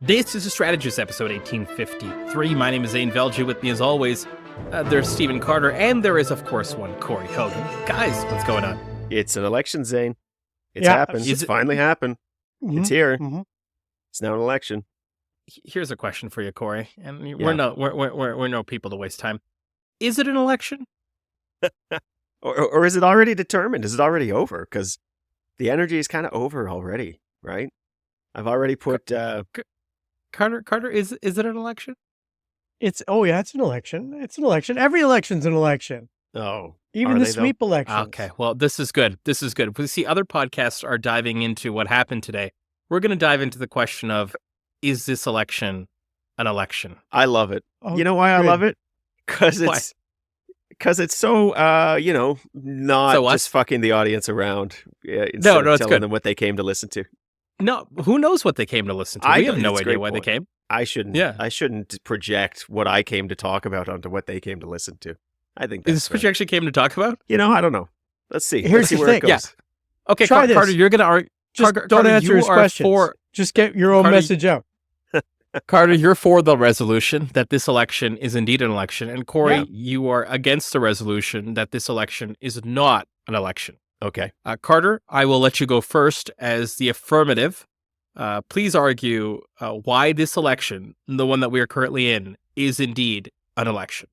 This is a Strategist, episode 1853. My name is Zain Velji. With me, as always, there's Stephen Carter, and there is, of course, one Corey Hogan. Guys, what's going on? It's an election, Zain. It's happened. It's finally happened. Mm-hmm. It's here. Mm-hmm. It's now an election. Here's a question for you, Corey, and we're no people to waste time. Is it an election? or is it already determined? Is it already over? Because the energy is kind of over already, right? I've already put... Carter, is it an election? It's an election. It's an election. Every election's an election. Oh, even the sweep elections. Okay, well, this is good. We see other podcasts are diving into what happened today. We're going to dive into the question of, is this election an election? I love it. Oh, you know why I love it? Because it's so, not just fucking the audience around. Instead of telling them what they came to listen to. No, who knows what they came to listen to? We have no idea why they came. I shouldn't project what I came to talk about onto what they came to listen to. I think that's is this what you actually came to talk about? I don't know. Let's see. Here's the where thing. it goes. Yeah. Okay, Carter, you're going to argue. Don't answer his questions. Just get your own message out. Carter, you're for the resolution that this election is indeed an election. And Corey, you are against the resolution that this election is not an election. Okay. Carter, I will let you go first as the affirmative. Please argue why this election, the one that we are currently in, is indeed an election.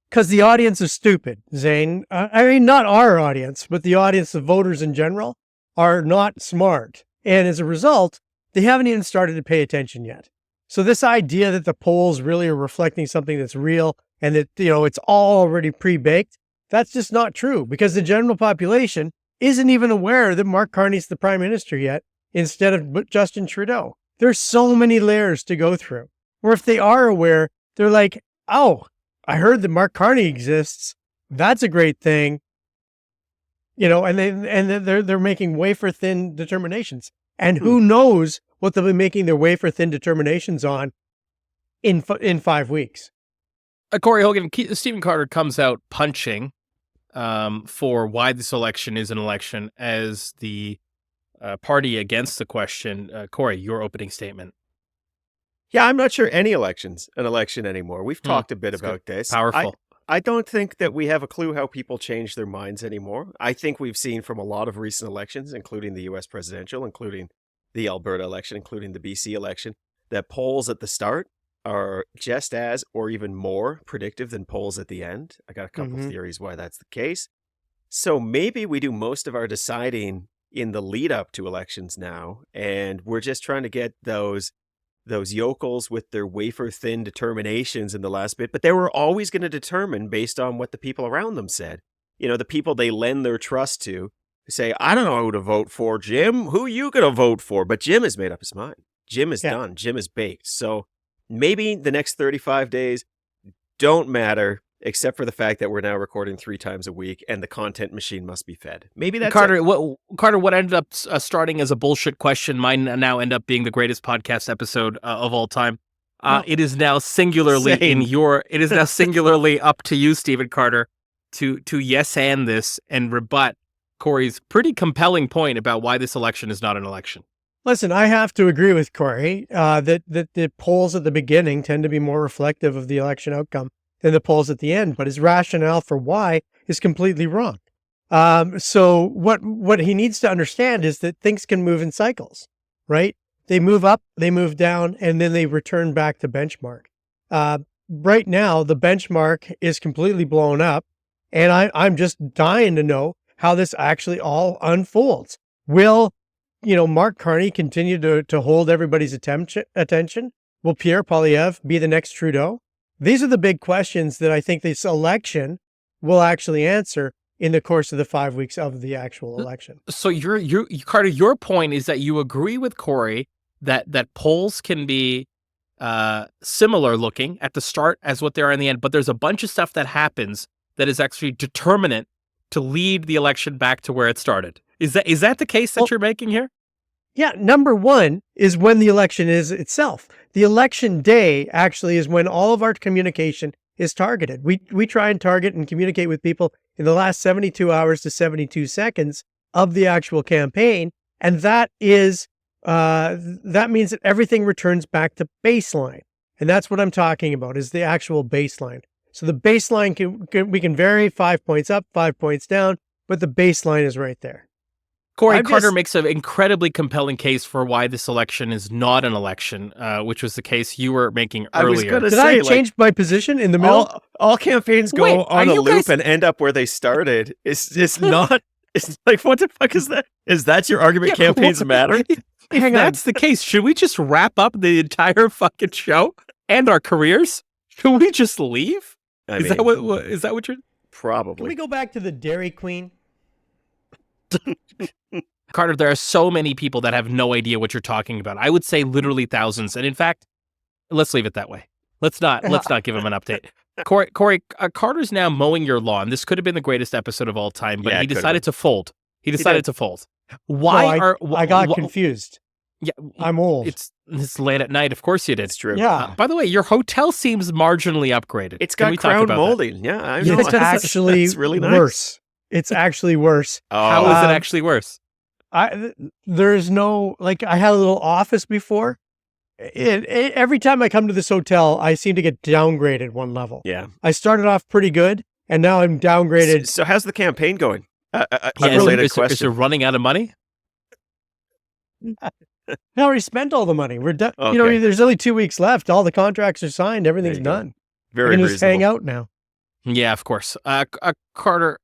Because the audience is stupid, Zain. I mean, not our audience, but the audience of voters in general are not smart. And as a result, they haven't even started to pay attention yet. So this idea that the polls really are reflecting something that's real and that, it's all already pre-baked, that's just not true, because the general population isn't even aware that Mark Carney's the prime minister yet instead of Justin Trudeau. There's so many layers to go through. Or if they are aware, they're like, oh, I heard that Mark Carney exists. That's a great thing. And they're making wafer thin determinations. And who knows what they'll be making their wafer thin determinations on in 5 weeks. Corey Hogan, Stephen Carter comes out punching for why this election is an election as the party against the question. Corey, your opening statement. Yeah, I'm not sure any election's an election anymore. We've talked a bit about this. Powerful. I don't think that we have a clue how people change their minds anymore. I think we've seen from a lot of recent elections, including the U.S. presidential, including the Alberta election, including the BC election, that polls at the start are just as or even more predictive than polls at the end. I got a couple of theories why that's the case. So maybe we do most of our deciding in the lead up to elections now, and we're just trying to get those yokels with their wafer thin determinations in the last bit, but they were always going to determine based on what the people around them said. The people they lend their trust to say, I don't know who to vote for, Jim. Who you going to vote for? But Jim has made up his mind. Jim is done. Jim is baked. So maybe the next 35 days don't matter, except for the fact that we're now recording 3 times a week and the content machine must be fed. Maybe that's Carter. What ended up starting as a bullshit question might now end up being the greatest podcast episode of all time. It is now singularly It is now singularly up to you, Stephen Carter, to yes and this and rebut Corey's pretty compelling point about why this election is not an election. Listen, I have to agree with Corey that the polls at the beginning tend to be more reflective of the election outcome than the polls at the end, but his rationale for why is completely wrong. So what he needs to understand is that things can move in cycles, right? They move up, they move down, and then they return back to benchmark. Right now, the benchmark is completely blown up, and I'm just dying to know how this actually all unfolds. Will Mark Carney continue to hold everybody's attention? Will Pierre Poilievre be the next Trudeau? These are the big questions that I think this election will actually answer in the course of the 5 weeks of the actual election. So Carter, your point is that you agree with Corey that polls can be similar looking at the start as what they are in the end, but there's a bunch of stuff that happens that is actually determinant to lead the election back to where it started. Is that the case that you're making here? Yeah, number one is when the election is itself. The election day actually is when all of our communication is targeted. We try and target and communicate with people in the last 72 hours to 72 seconds of the actual campaign. And that is that means that everything returns back to baseline. And that's what I'm talking about, is the actual baseline. So the baseline, we can vary 5 points up, 5 points down, but the baseline is right there. Corey Carter makes an incredibly compelling case for why this election is not an election, which was the case you were making earlier. I was going to say, I change my position in the middle? All campaigns go on a loop and end up where they started. It's not. It's like, what the fuck is that? Is that your argument? Campaigns matter? If that's the case, should we just wrap up the entire fucking show and our careers? Should we just leave? Is that what you're? Probably. Can we go back to the Dairy Queen? Carter, there are so many people that have no idea what you're talking about. I would say literally thousands. And in fact, let's leave it that way. Let's not give him an update. Corey, Carter's now mowing your lawn. This could have been the greatest episode of all time, but he decided to fold. He decided to fold. Why I got confused. Yeah, I'm old. It's late at night. Of course you did. It's true. Yeah. By the way, your hotel seems marginally upgraded. It's got crown molding. Yeah, I know. It's actually really nice. Worse. It's actually worse. How is it actually worse? There's no, I had a little office before. Every time I come to this hotel, I seem to get downgraded one level. Yeah. I started off pretty good, and now I'm downgraded. So how's the campaign going? Unrelated question. Is it running out of money? I already spent all the money. We're done. Okay. There's only 2 weeks left. All the contracts are signed. Everything's done. Very reasonable. Just hang out now. Yeah, of course. Carter,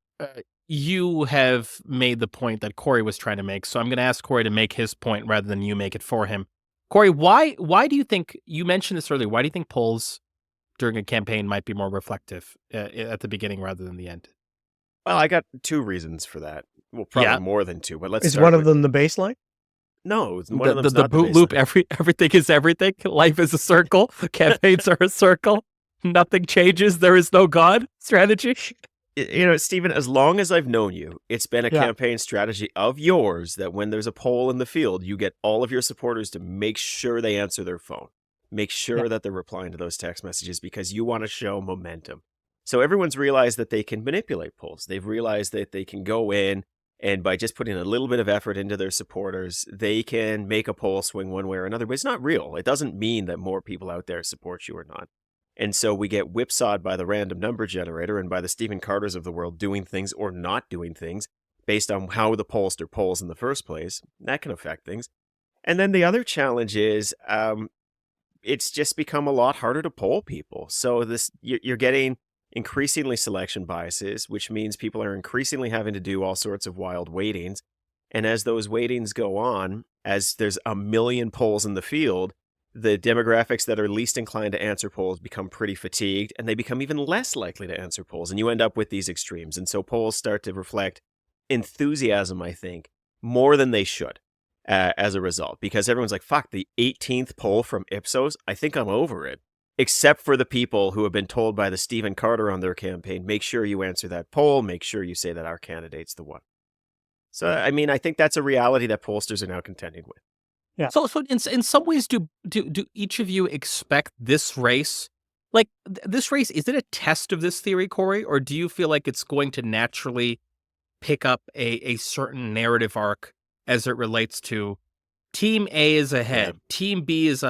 you have made the point that Corey was trying to make, so I'm going to ask Corey to make his point rather than you make it for him. Corey, why do you think, you mentioned this earlier, why do you think polls during a campaign might be more reflective at the beginning rather than the end? Well, I got 2 reasons for that. Well, probably more than 2, but let's Is one of them the baseline? No, one of them's the not boot the loop, everything is everything. Life is a circle. Campaigns are a circle. Nothing changes. There is no God strategy. Stephen, as long as I've known you, it's been a campaign strategy of yours that when there's a poll in the field, you get all of your supporters to make sure they answer their phone. Make sure that they're replying to those text messages because you want to show momentum. So everyone's realized that they can manipulate polls. They've realized that they can go in and by just putting a little bit of effort into their supporters, they can make a poll swing one way or another. But it's not real. It doesn't mean that more people out there support you or not. And so we get whipsawed by the random number generator and by the Stephen Carters of the world doing things or not doing things based on how the pollster polls in the first place. That can affect things. And then the other challenge is it's just become a lot harder to poll people. So you're getting increasingly selection biases, which means people are increasingly having to do all sorts of wild weightings. And as those weightings go on, as there's a million polls in the field, the demographics that are least inclined to answer polls become pretty fatigued, and they become even less likely to answer polls. And you end up with these extremes. And so polls start to reflect enthusiasm, I think, more than they should as a result. Because everyone's like, fuck, the 18th poll from Ipsos, I think I'm over it. Except for the people who have been told by the Stephen Carter on their campaign, make sure you answer that poll, make sure you say that our candidate's the one. So, I mean, I think that's a reality that pollsters are now contending with. Yeah. So in some ways, do each of you expect this race, this race, is it a test of this theory, Corey, or do you feel like it's going to naturally pick up a certain narrative arc as it relates to Team A is ahead, Team B is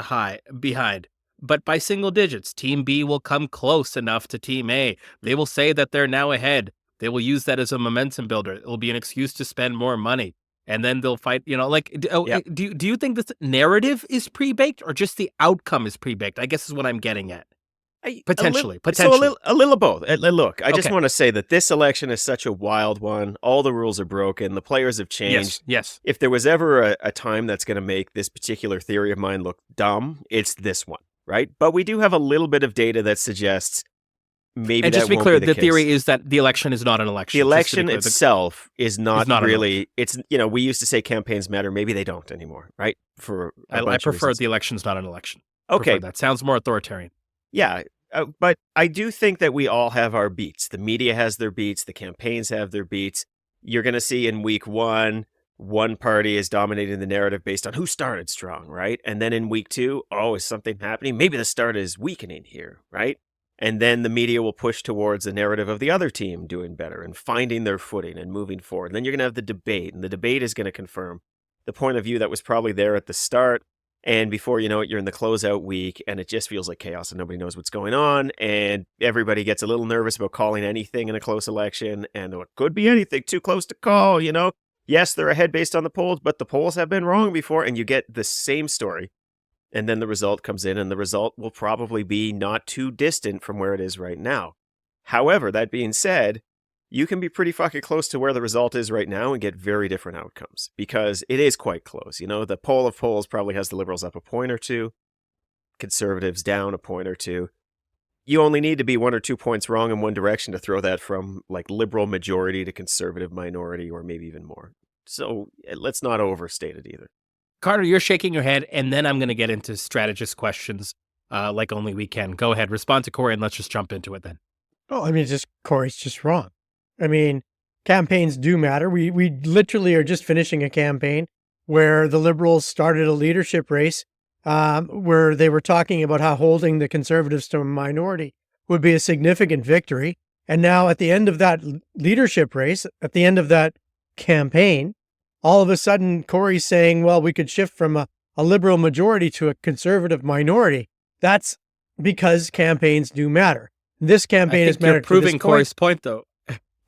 behind, but by single digits, Team B will come close enough to Team A. They will say that they're now ahead. They will use that as a momentum builder. It will be an excuse to spend more money. And then they'll fight, do you think this narrative is pre-baked or just the outcome is pre-baked? I guess is what I'm getting at. Potentially. So a little of both. Look, I just want to say that this election is such a wild one. All the rules are broken. The players have changed. Yes. If there was ever a time that's going to make this particular theory of mine look dumb, it's this one, right? But we do have a little bit of data that suggests maybe and that just to be won't clear, be the case. theory is that the election is not an election. The election itself is not really. It's we used to say campaigns matter. Maybe they don't anymore, right? I prefer the election's not an election. Okay, that sounds more authoritarian. Yeah, but I do think that we all have our beats. The media has their beats. The campaigns have their beats. You're going to see in week one party is dominating the narrative based on who started strong, right? And then in week 2, is something happening? Maybe the start is weakening here, right? And then the media will push towards the narrative of the other team doing better and finding their footing and moving forward. And then you're going to have the debate, and the debate is going to confirm the point of view that was probably there at the start. And before you know it, you're in the closeout week and it just feels like chaos and nobody knows what's going on. And everybody gets a little nervous about calling anything in a close election. And it could be anything too close to call, Yes, they're ahead based on the polls, but the polls have been wrong before. And you get the same story. And then the result comes in and the result will probably be not too distant from where it is right now. However, that being said, you can be pretty fucking close to where the result is right now and get very different outcomes because it is quite close. The poll of polls probably has the Liberals up a point or two, Conservatives down a point or two. You only need to be 1 or 2 points wrong in one direction to throw that from like Liberal majority to Conservative minority or maybe even more. So let's not overstate it either. Carter, you're shaking your head, and then I'm going to get into strategist questions like only we can. Go ahead, respond to Corey, and let's just jump into it then. Oh, Corey's just wrong. Campaigns do matter. We literally are just finishing a campaign where the Liberals started a leadership race where they were talking about how holding the Conservatives to a minority would be a significant victory. And now at the end of that leadership race, at the end of that campaign, all of a sudden Corey's saying, well, we could shift from a Liberal majority to a Conservative minority. That's because campaigns do matter. This campaign has mattered. You're proving Corey's point, though.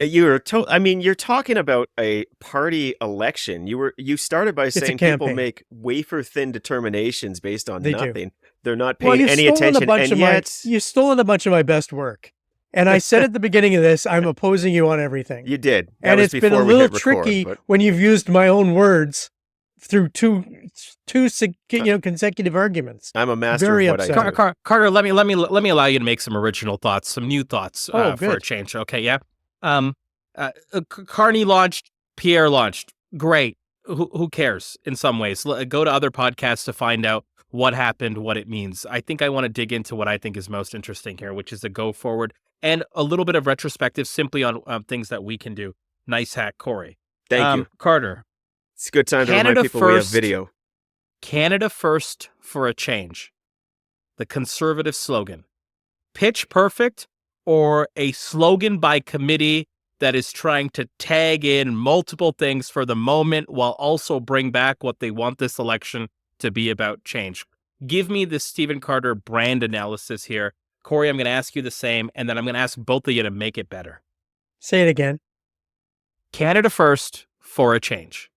You're talking about a party election. You started by saying people make wafer thin determinations based on nothing. They're not paying any attention, and yet you've stolen a bunch of my best work. And I said at the beginning of this, I'm opposing you on everything. You did, and it's been a little tricky when you've used my own words through two consecutive arguments. I'm a master of what I do. Carter, let me allow you to make some original thoughts, some new thoughts for a change. Okay, yeah. Carney launched, Pierre launched. Great. Who cares in some ways? Go to other podcasts to find out what happened, what it means. I think I want to dig into what I think is most interesting here, which is the go forward and a little bit of retrospective simply on things that we can do. Nice hack, Corey. Thank you. Carter. It's a good time to remind people we have video. Canada first for a change. The Conservative slogan. Pitch perfect or a slogan by committee that is trying to tag in multiple things for the moment while also bring back what they want this election to be about, change. Give me the Stephen Carter brand analysis here. Corey, I'm going to ask you the same, and then I'm going to ask both of you to make it better. Say it again. Canada first for a change.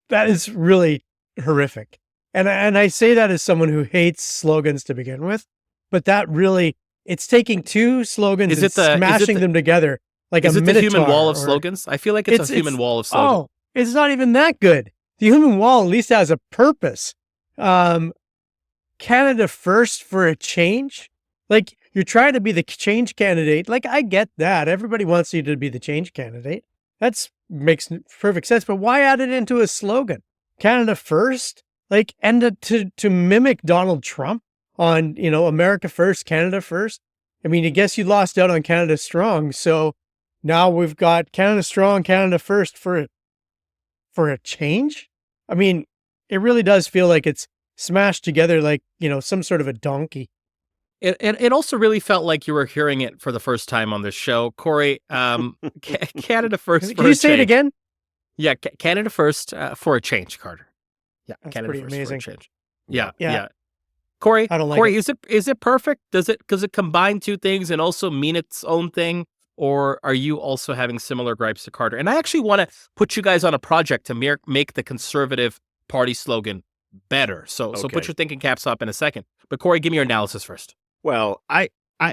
That is really horrific. And I say that as someone who hates slogans to begin with, but that really, it's taking two slogans and smashing them together like a minotaur. Is it the human wall of slogans? I feel like it's a human wall of slogans. Oh, it's not even that good. The human wall at least has a purpose. Canada first for a change? Like, you're trying to be the change candidate. Like, I get that. Everybody wants you to be the change candidate. That makes perfect sense. But why add it into a slogan? Canada first? Like, and to mimic Donald Trump on, America first, Canada first? I mean, I guess you lost out on Canada strong. So now we've got Canada strong, Canada first for a change? I mean, it really does feel like it's smashed together like, some sort of a donkey. It also really felt like you were hearing it for the first time on this show. Corey, Canada first. Can you say it again? Yeah, Canada first for a change, Carter. Yeah, that's Canada pretty first amazing. for a change. Yeah. Corey, I don't like it. Is it perfect? Does it combine two things and also mean its own thing? Or are you also having similar gripes to Carter? And I actually want to put you guys on a project to make the Conservative Party slogan better. So put your thinking caps up in a second. But Corey, give me your analysis first. Well, I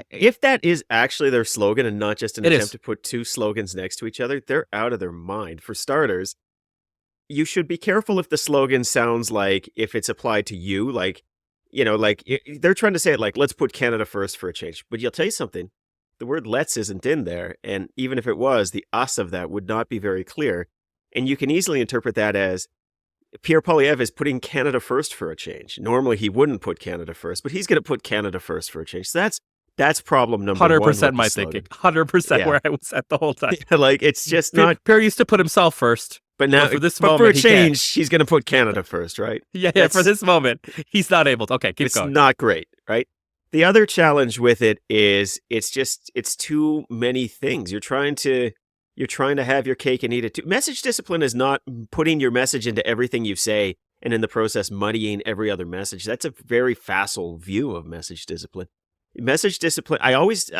if that is actually their slogan and not just an attempt to put two slogans next to each other, they're out of their mind. For starters, you should be careful if the slogan sounds like if it's applied to you, like, they're trying to say it like, let's put Canada first for a change. But you'll tell you something, the word let's isn't in there. And even if it was, the us of that would not be very clear. And you can easily interpret that as Pierre Poilievre is putting Canada first for a change. Normally, he wouldn't put Canada first, but he's going to put Canada first for a change. So that's problem number 100% my thinking. 100% where I was at the whole time. Like, it's just not... Pierre used to put himself first. But now, for this moment, for a change, he's going to put Canada first, right? Yeah, for this moment, he's not able to. Okay, keep going. It's not great, right? The other challenge with it is it's too many things. You're trying to You're trying to have your cake and eat it too. Message discipline is not putting your message into everything you say and in the process muddying every other message. That's a very facile view of message discipline. Message discipline, I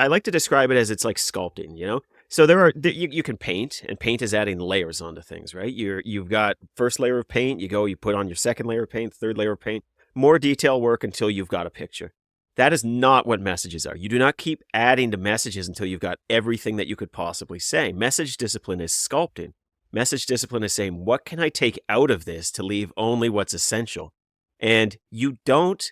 like to describe it as it's like sculpting, you know? So you can paint, and paint is adding layers onto things, right? You've got first layer of paint, you put on your second layer of paint, third layer of paint, more detail work until you've got a picture. That is not what messages are. You do not keep adding to messages until you've got everything that you could possibly say. Message discipline is sculpting. Message discipline is saying, what can I take out of this to leave only what's essential? And you don't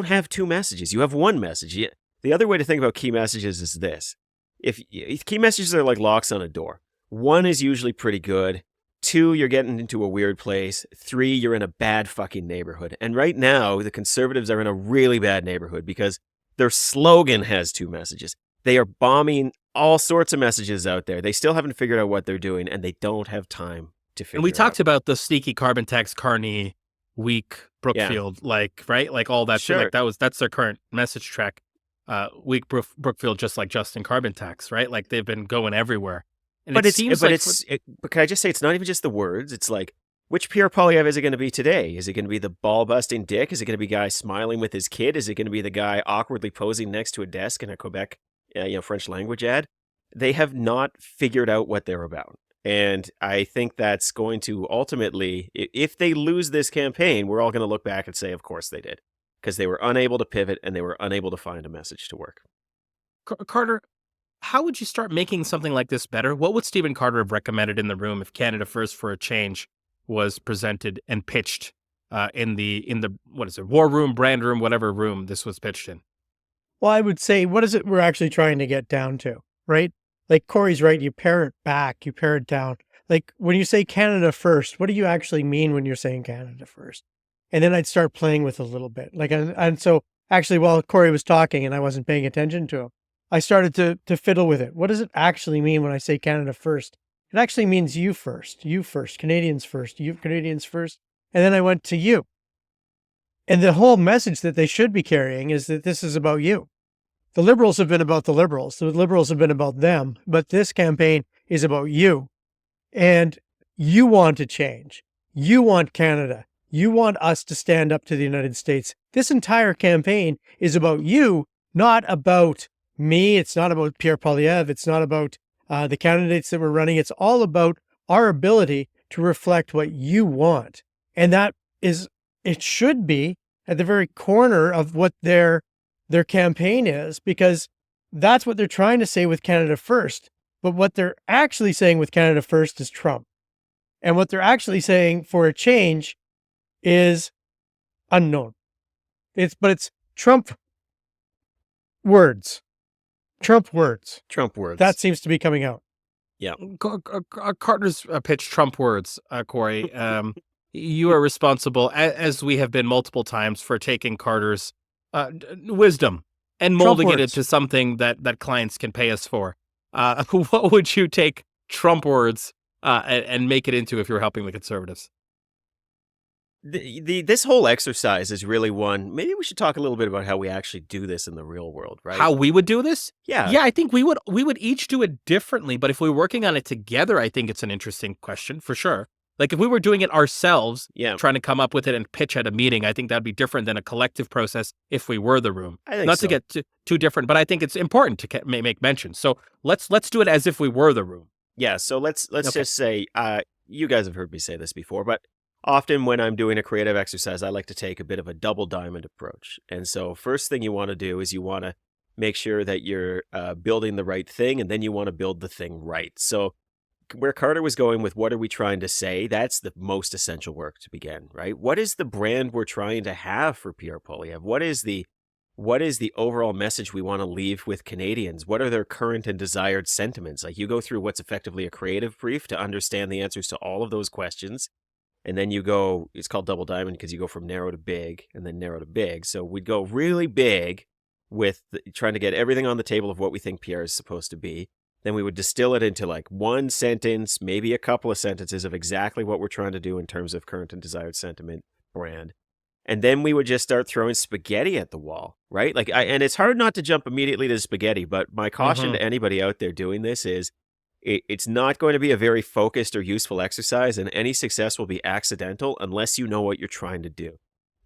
have two messages. You have one message. The other way to think about key messages is this. If key messages are like locks on a door. One is usually pretty good. 2, you're getting into a weird place. 3, you're in a bad fucking neighborhood. And right now, the Conservatives are in a really bad neighborhood because their slogan has 2 messages. They are bombing all sorts of messages out there. They still haven't figured out what they're doing, and they don't have time to figure it out. And we talked about the sneaky carbon tax, Carney, weak Brookfield, right? Like all that shit. Like that's their current message track. Weak Brookfield, just like Justin carbon tax, right? Like they've been going everywhere. And but can I just say, it's not even just the words. It's like, which Pierre Poilievre is it going to be today? Is it going to be the ball-busting dick? Is it going to be guy smiling with his kid? Is it going to be the guy awkwardly posing next to a desk in a Quebec, French language ad? They have not figured out what they're about. And I think that's going to ultimately, if they lose this campaign, we're all going to look back and say, of course they did. Because they were unable to pivot and they were unable to find a message to work. Carter, how would you start making something like this better? What would Stephen Carter have recommended in the room if Canada First for a Change was presented and pitched in the what is it, war room, brand room, whatever room this was pitched in? Well, I would say, what is it we're actually trying to get down to, right? Like Corey's right, you pare it back, you pare it down. Like when you say Canada First, what do you actually mean when you're saying Canada First? And then I'd start playing with it a little bit. Like, and so actually while Corey was talking and I wasn't paying attention to him, I started to fiddle with it. What does it actually mean when I say Canada First? It actually means you first, Canadians first, you Canadians first. And then I went to you. And the whole message that they should be carrying is that this is about you. The Liberals have been about the Liberals. The Liberals have been about them. But this campaign is about you. And you want to change. You want Canada. You want us to stand up to the United States. This entire campaign is about you, not about me. It's not about Pierre Poilievre. It's not about the candidates that we're running. It's all about our ability to reflect what you want. And that is, it should be at the very corner of what their campaign is, because that's what they're trying to say with Canada First. But what they're actually saying with Canada First is Trump. And what they're actually saying for a change is unknown. It's Trump words. Trump words. Trump words. That seems to be coming out. Yeah. Carter's pitched Trump words, Corey. You are responsible, as we have been multiple times, for taking Carter's wisdom and molding it into something that clients can pay us for. What would you take Trump words and make it into if you're helping the Conservatives? This whole exercise is really one. Maybe we should talk a little bit about how we actually do this in the real world, right? How we would do this? Yeah. Yeah, I think we would each do it differently, but if we're working on it together, I think it's an interesting question for sure. Like if we were doing it ourselves, trying to come up with it and pitch at a meeting, I think that'd be different than a collective process if we were the room. I think Not so. to get too different, but I think it's important to make mention. So let's do it as if we were the room. Yeah, so let's just say, you guys have heard me say this before, but often when I'm doing a creative exercise, I like to take a bit of a double diamond approach. And so first thing you want to do is you want to make sure that you're building the right thing, and then you want to build the thing right. So where Carter was going with what are we trying to say, that's the most essential work to begin, right? What is the brand we're trying to have for Pierre Poilievre? What is the overall message we want to leave with Canadians? What are their current and desired sentiments? Like you go through what's effectively a creative brief to understand the answers to all of those questions. And then you go, it's called double diamond because you go from narrow to big and then narrow to big. So we'd go really big with trying to get everything on the table of what we think Pierre is supposed to be. Then we would distill it into like one sentence, maybe a couple of sentences of exactly what we're trying to do in terms of current and desired sentiment, brand. And then we would just start throwing spaghetti at the wall, right? Like, and it's hard not to jump immediately to spaghetti, but my caution to anybody out there doing this is It's not going to be a very focused or useful exercise, and any success will be accidental unless you know what you're trying to do.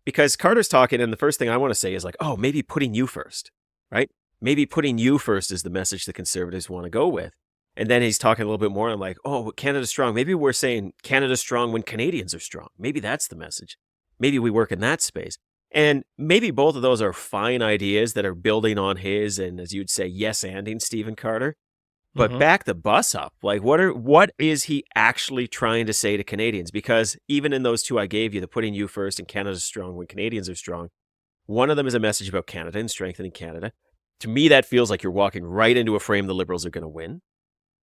Because Carter's talking, and the first thing I want to say is like, oh, maybe putting you first, right? Maybe putting you first is the message the Conservatives want to go with. And then he's talking a little bit more. I'm like, oh, Canada's strong. Maybe we're saying Canada's strong when Canadians are strong. Maybe that's the message. Maybe we work in that space. And maybe both of those are fine ideas that are building on his, and as you'd say, yes-anding Stephen Carter. But back the bus up. Like, what is he actually trying to say to Canadians? Because even in those two I gave you, the putting you first and Canada's strong when Canadians are strong, one of them is a message about Canada and strengthening Canada. To me, that feels like you're walking right into a frame the Liberals are going to win.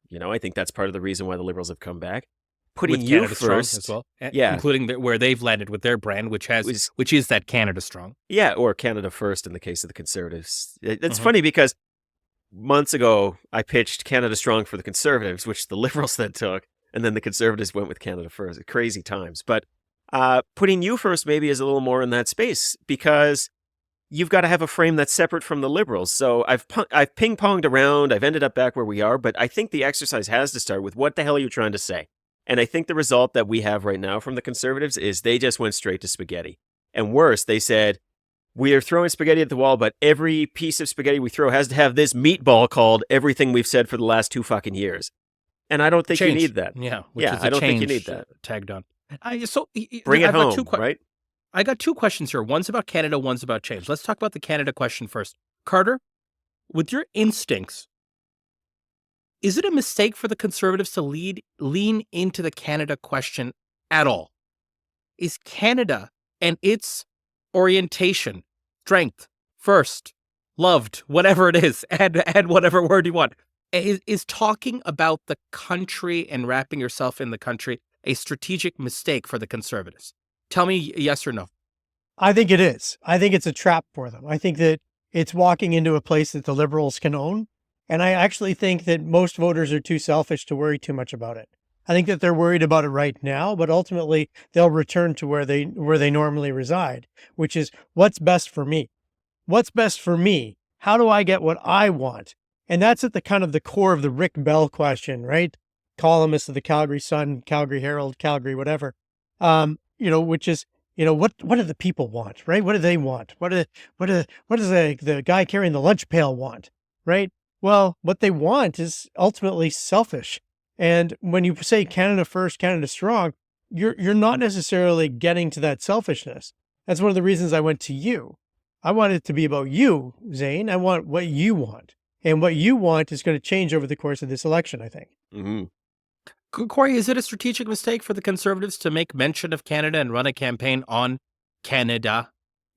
You know, I think that's part of the reason why the Liberals have come back. Putting with you Canada first strong as well, including where they've landed with their brand, which is that Canada strong. Yeah, or Canada first in the case of the Conservatives. It's funny because months ago I pitched Canada strong for the Conservatives, which the Liberals then took, and then the Conservatives went with Canada first. Crazy times. But putting you first maybe is a little more in that space because you've got to have a frame that's separate from the Liberals. So I've ping-ponged around. I've ended up back where we are, but I think the exercise has to start with what the hell are you trying to say? And I think the result that we have right now from the Conservatives is they just went straight to spaghetti. And worse, they said, we are throwing spaghetti at the wall, but every piece of spaghetti we throw has to have this meatball called everything we've said for the last 2 fucking years. And I don't think you need that. Yeah, I don't think you need that. Tagged on. Bring it home, right? I got 2 questions here. One's about Canada, one's about change. Let's talk about the Canada question first. Carter, with your instincts, is it a mistake for the Conservatives to lean into the Canada question at all? Is Canada and its orientation, strength, first, loved, whatever it is, add whatever word you want, is talking about the country and wrapping yourself in the country a strategic mistake for the Conservatives? Tell me yes or no. I think it is. I think it's a trap for them. I think that it's walking into a place that the Liberals can own. And I actually think that most voters are too selfish to worry too much about it. I think that they're worried about it right now, but ultimately they'll return to where they normally reside, which is what's best for me. What's best for me? How do I get what I want? And that's at the kind of the core of the Rick Bell question, right? Columnist of the Calgary Sun, Calgary Herald, Calgary, whatever. Which is, what do the people want, right? What do they want? What does the guy carrying the lunch pail want, right? Well, what they want is ultimately selfish. And when you say Canada first, Canada strong, you're not necessarily getting to that selfishness. That's one of the reasons I went to you. I want it to be about you, Zain. I want what you want. And what you want is going to change over the course of this election, I think. Mm-hmm. Corey, is it a strategic mistake for the Conservatives to make mention of Canada and run a campaign on Canada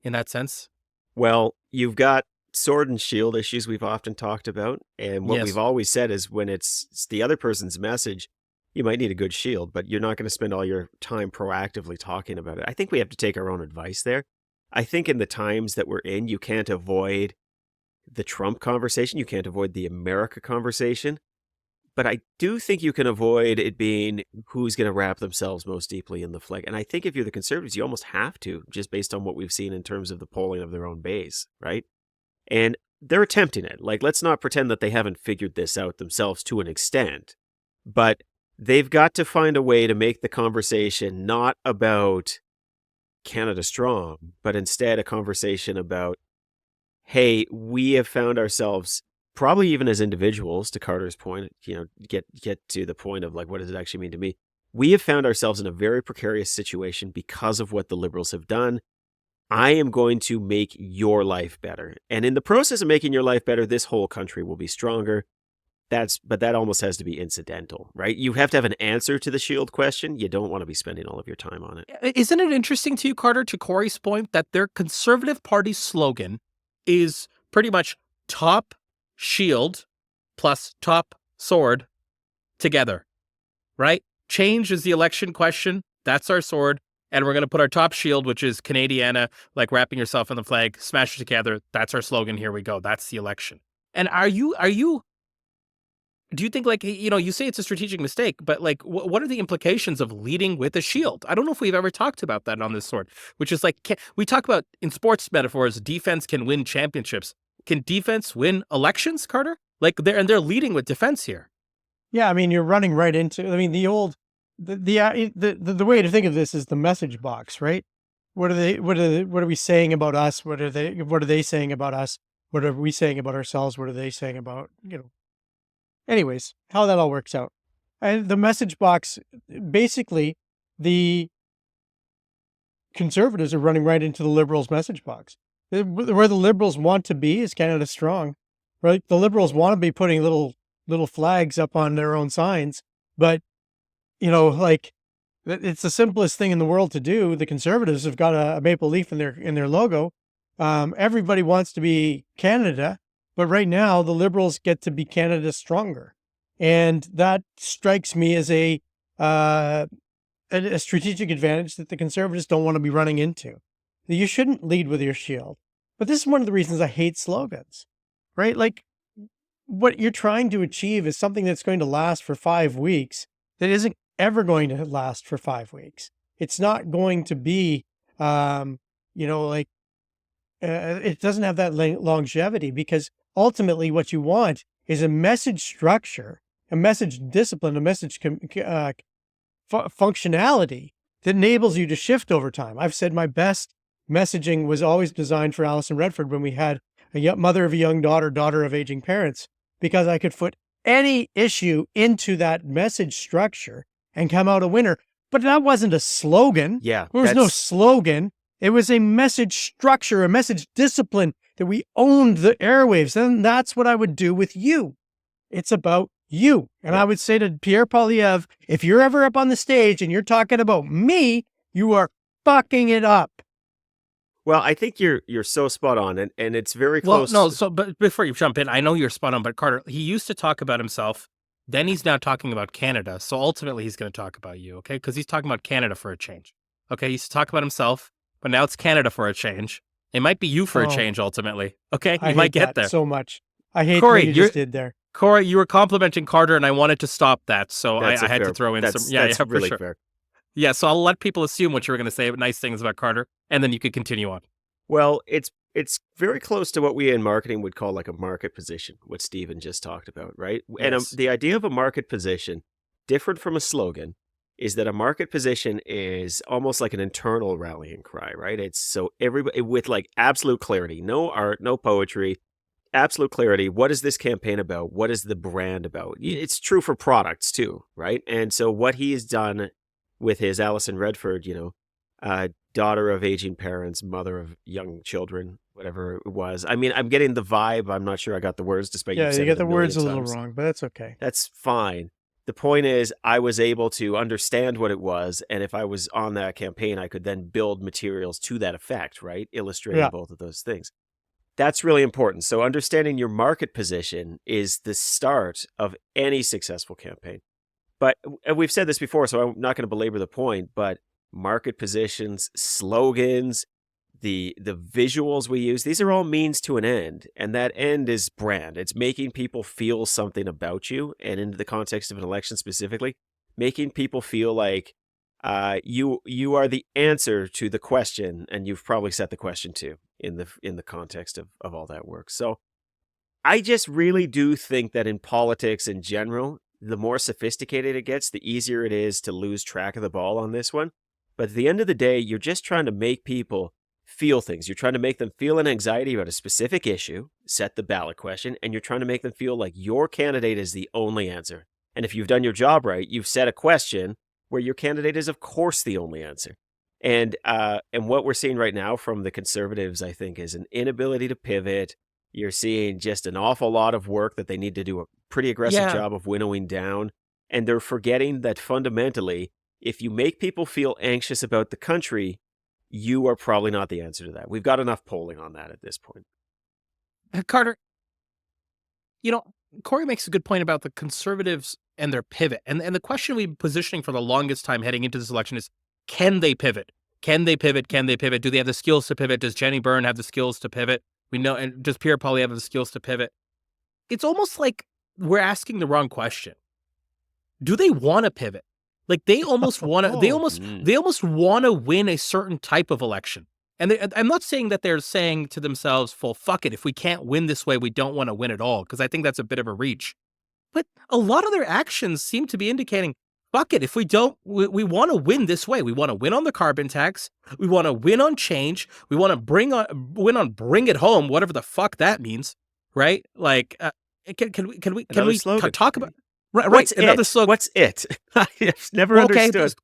in that sense? Well, you've got sword and shield issues we've often talked about. And what we've always said is when it's the other person's message, you might need a good shield, but you're not going to spend all your time proactively talking about it. I think we have to take our own advice there. I think in the times that we're in, you can't avoid the Trump conversation. You can't avoid the America conversation. But I do think you can avoid it being who's going to wrap themselves most deeply in the flag. And I think if you're the Conservatives, you almost have to, just based on what we've seen in terms of the polling of their own base, right? And they're attempting it. Like, let's not pretend that they haven't figured this out themselves to an extent. But they've got to find a way to make the conversation not about Canada strong, but instead a conversation about, hey, we have found ourselves, probably even as individuals, to Carter's point, get to the point of like, what does it actually mean to me? We have found ourselves in a very precarious situation because of what the Liberals have done. I am going to make your life better. And in the process of making your life better, this whole country will be stronger. But that almost has to be incidental, right? You have to have an answer to the shield question. You don't want to be spending all of your time on it. Isn't it interesting to you, Carter, to Corey's point, that their Conservative Party slogan is pretty much top shield plus top sword together, right? Change is the election question. That's our sword. And we're going to put our top shield, which is Canadiana, like wrapping yourself in the flag, smash it together. That's our slogan. Here we go. That's the election. And do you think, like, you say it's a strategic mistake, but like, what are the implications of leading with a shield? I don't know if we've ever talked about that on this sword, which is like, we talk about in sports metaphors, defense can win championships. Can defense win elections, Carter? Like they're leading with defense here. Yeah, I mean, you're running right into. I mean, the way to think of this is the message box, right? What are we saying about us? What are they saying about us? What are we saying about ourselves? What are they saying about, anyways, how that all works out. And the message box, basically, the conservatives are running right into the liberals' message box. Where the liberals want to be is Canada Strong, right? The liberals want to be putting little flags up on their own signs, but like it's the simplest thing in the world to do. The conservatives have got a maple leaf in their logo. Everybody wants to be Canada, but right now the liberals get to be Canada Stronger, and that strikes me as a strategic advantage that the conservatives don't want to be running into. You shouldn't lead with your shield. But this is one of the reasons I hate slogans, right? Like, what you're trying to achieve is something that's going to last for 5 weeks that isn't ever going to last for 5 weeks. It's not going to be, it doesn't have that longevity, because ultimately what you want is a message structure, a message discipline, a message functionality that enables you to shift over time. I've said my best messaging was always designed for Alison Redford when we had a mother of a young daughter of aging parents, because I could put any issue into that message structure and come out a winner. But that wasn't a slogan. Yeah. There was no slogan. It was a message structure, a message discipline that we owned the airwaves. And that's what I would do with you. It's about you. And I would say to Pierre Poilievre, if you're ever up on the stage and you're talking about me, you are fucking it up. Well, I think you're so spot on, and it's very close. Well, no, but before you jump in, I know you're spot on, but Carter, he used to talk about himself, then he's now talking about Canada, so ultimately he's going to talk about you, okay? Because he's talking about Canada for a change. Okay, he used to talk about himself, but now it's Canada for a change. It might be you for a change, ultimately. Okay, you might get there. So much. I hate Corey, what you just did there. Corey, you were complimenting Carter, and I wanted to stop that, so I had to throw in some. Yeah, that's really fair. Yeah, so I'll let people assume what you were going to say, nice things about Carter, and then you could continue on. Well, it's very close to what we in marketing would call like a market position, what Stephen just talked about, right? Yes. And the idea of a market position, different from a slogan, is that a market position is almost like an internal rallying cry, right? It's so everybody with like absolute clarity, no art, no poetry, absolute clarity. What is this campaign about? What is the brand about? It's true for products too, right? And so what he has done with his Alison Redford, daughter of aging parents, mother of young children, whatever it was. I mean, I'm getting the vibe. I'm not sure I got the words, despite you saying you get the words a million little times. wrong, but that's okay. That's fine. The point is, I was able to understand what it was, and if I was on that campaign, I could then build materials to that effect, right? Illustrating both of those things. That's really important. So understanding your market position is the start of any successful campaign. But we've said this before, so I'm not going to belabor the point, but market positions, slogans, the visuals we use, these are all means to an end. And that end is brand. It's making people feel something about you. And in the context of an election specifically, making people feel like you are the answer to the question, and you've probably set the question too in the context of all that work. So I just really do think that in politics in general, the more sophisticated it gets, the easier it is to lose track of the ball on this one. But at the end of the day, you're just trying to make people feel things. You're trying to make them feel an anxiety about a specific issue, set the ballot question, and you're trying to make them feel like your candidate is the only answer. And if you've done your job right, you've set a question where your candidate is, of course, the only answer. And what we're seeing right now from the Conservatives, I think, is an inability to pivot. You're seeing just an awful lot of work that they need to do a pretty aggressive job of winnowing down. And they're forgetting that fundamentally, if you make people feel anxious about the country, you are probably not the answer to that. We've got enough polling on that at this point. Carter, Corey makes a good point about the Conservatives and their pivot. And the question we've been positioning for the longest time heading into this election is, can they pivot? Can they pivot? Can they pivot? Do they have the skills to pivot? Does Jenny Byrne have the skills to pivot? We know, and does Pierre Poilievre have the skills to pivot? It's almost like we're asking the wrong question. Do they want to pivot? Like they almost want to. They almost want to win a certain type of election. And I'm not saying that they're saying to themselves, "Well, fuck it. If we can't win this way, we don't want to win at all." Because I think that's a bit of a reach. But a lot of their actions seem to be indicating, fuck it, if we don't, we want to win this way. We want to win on the carbon tax. We want to win on change. We want to win on bring it home, whatever the fuck that means, right? Like, can we talk about What's another it? slogan? What's it? I've never understood.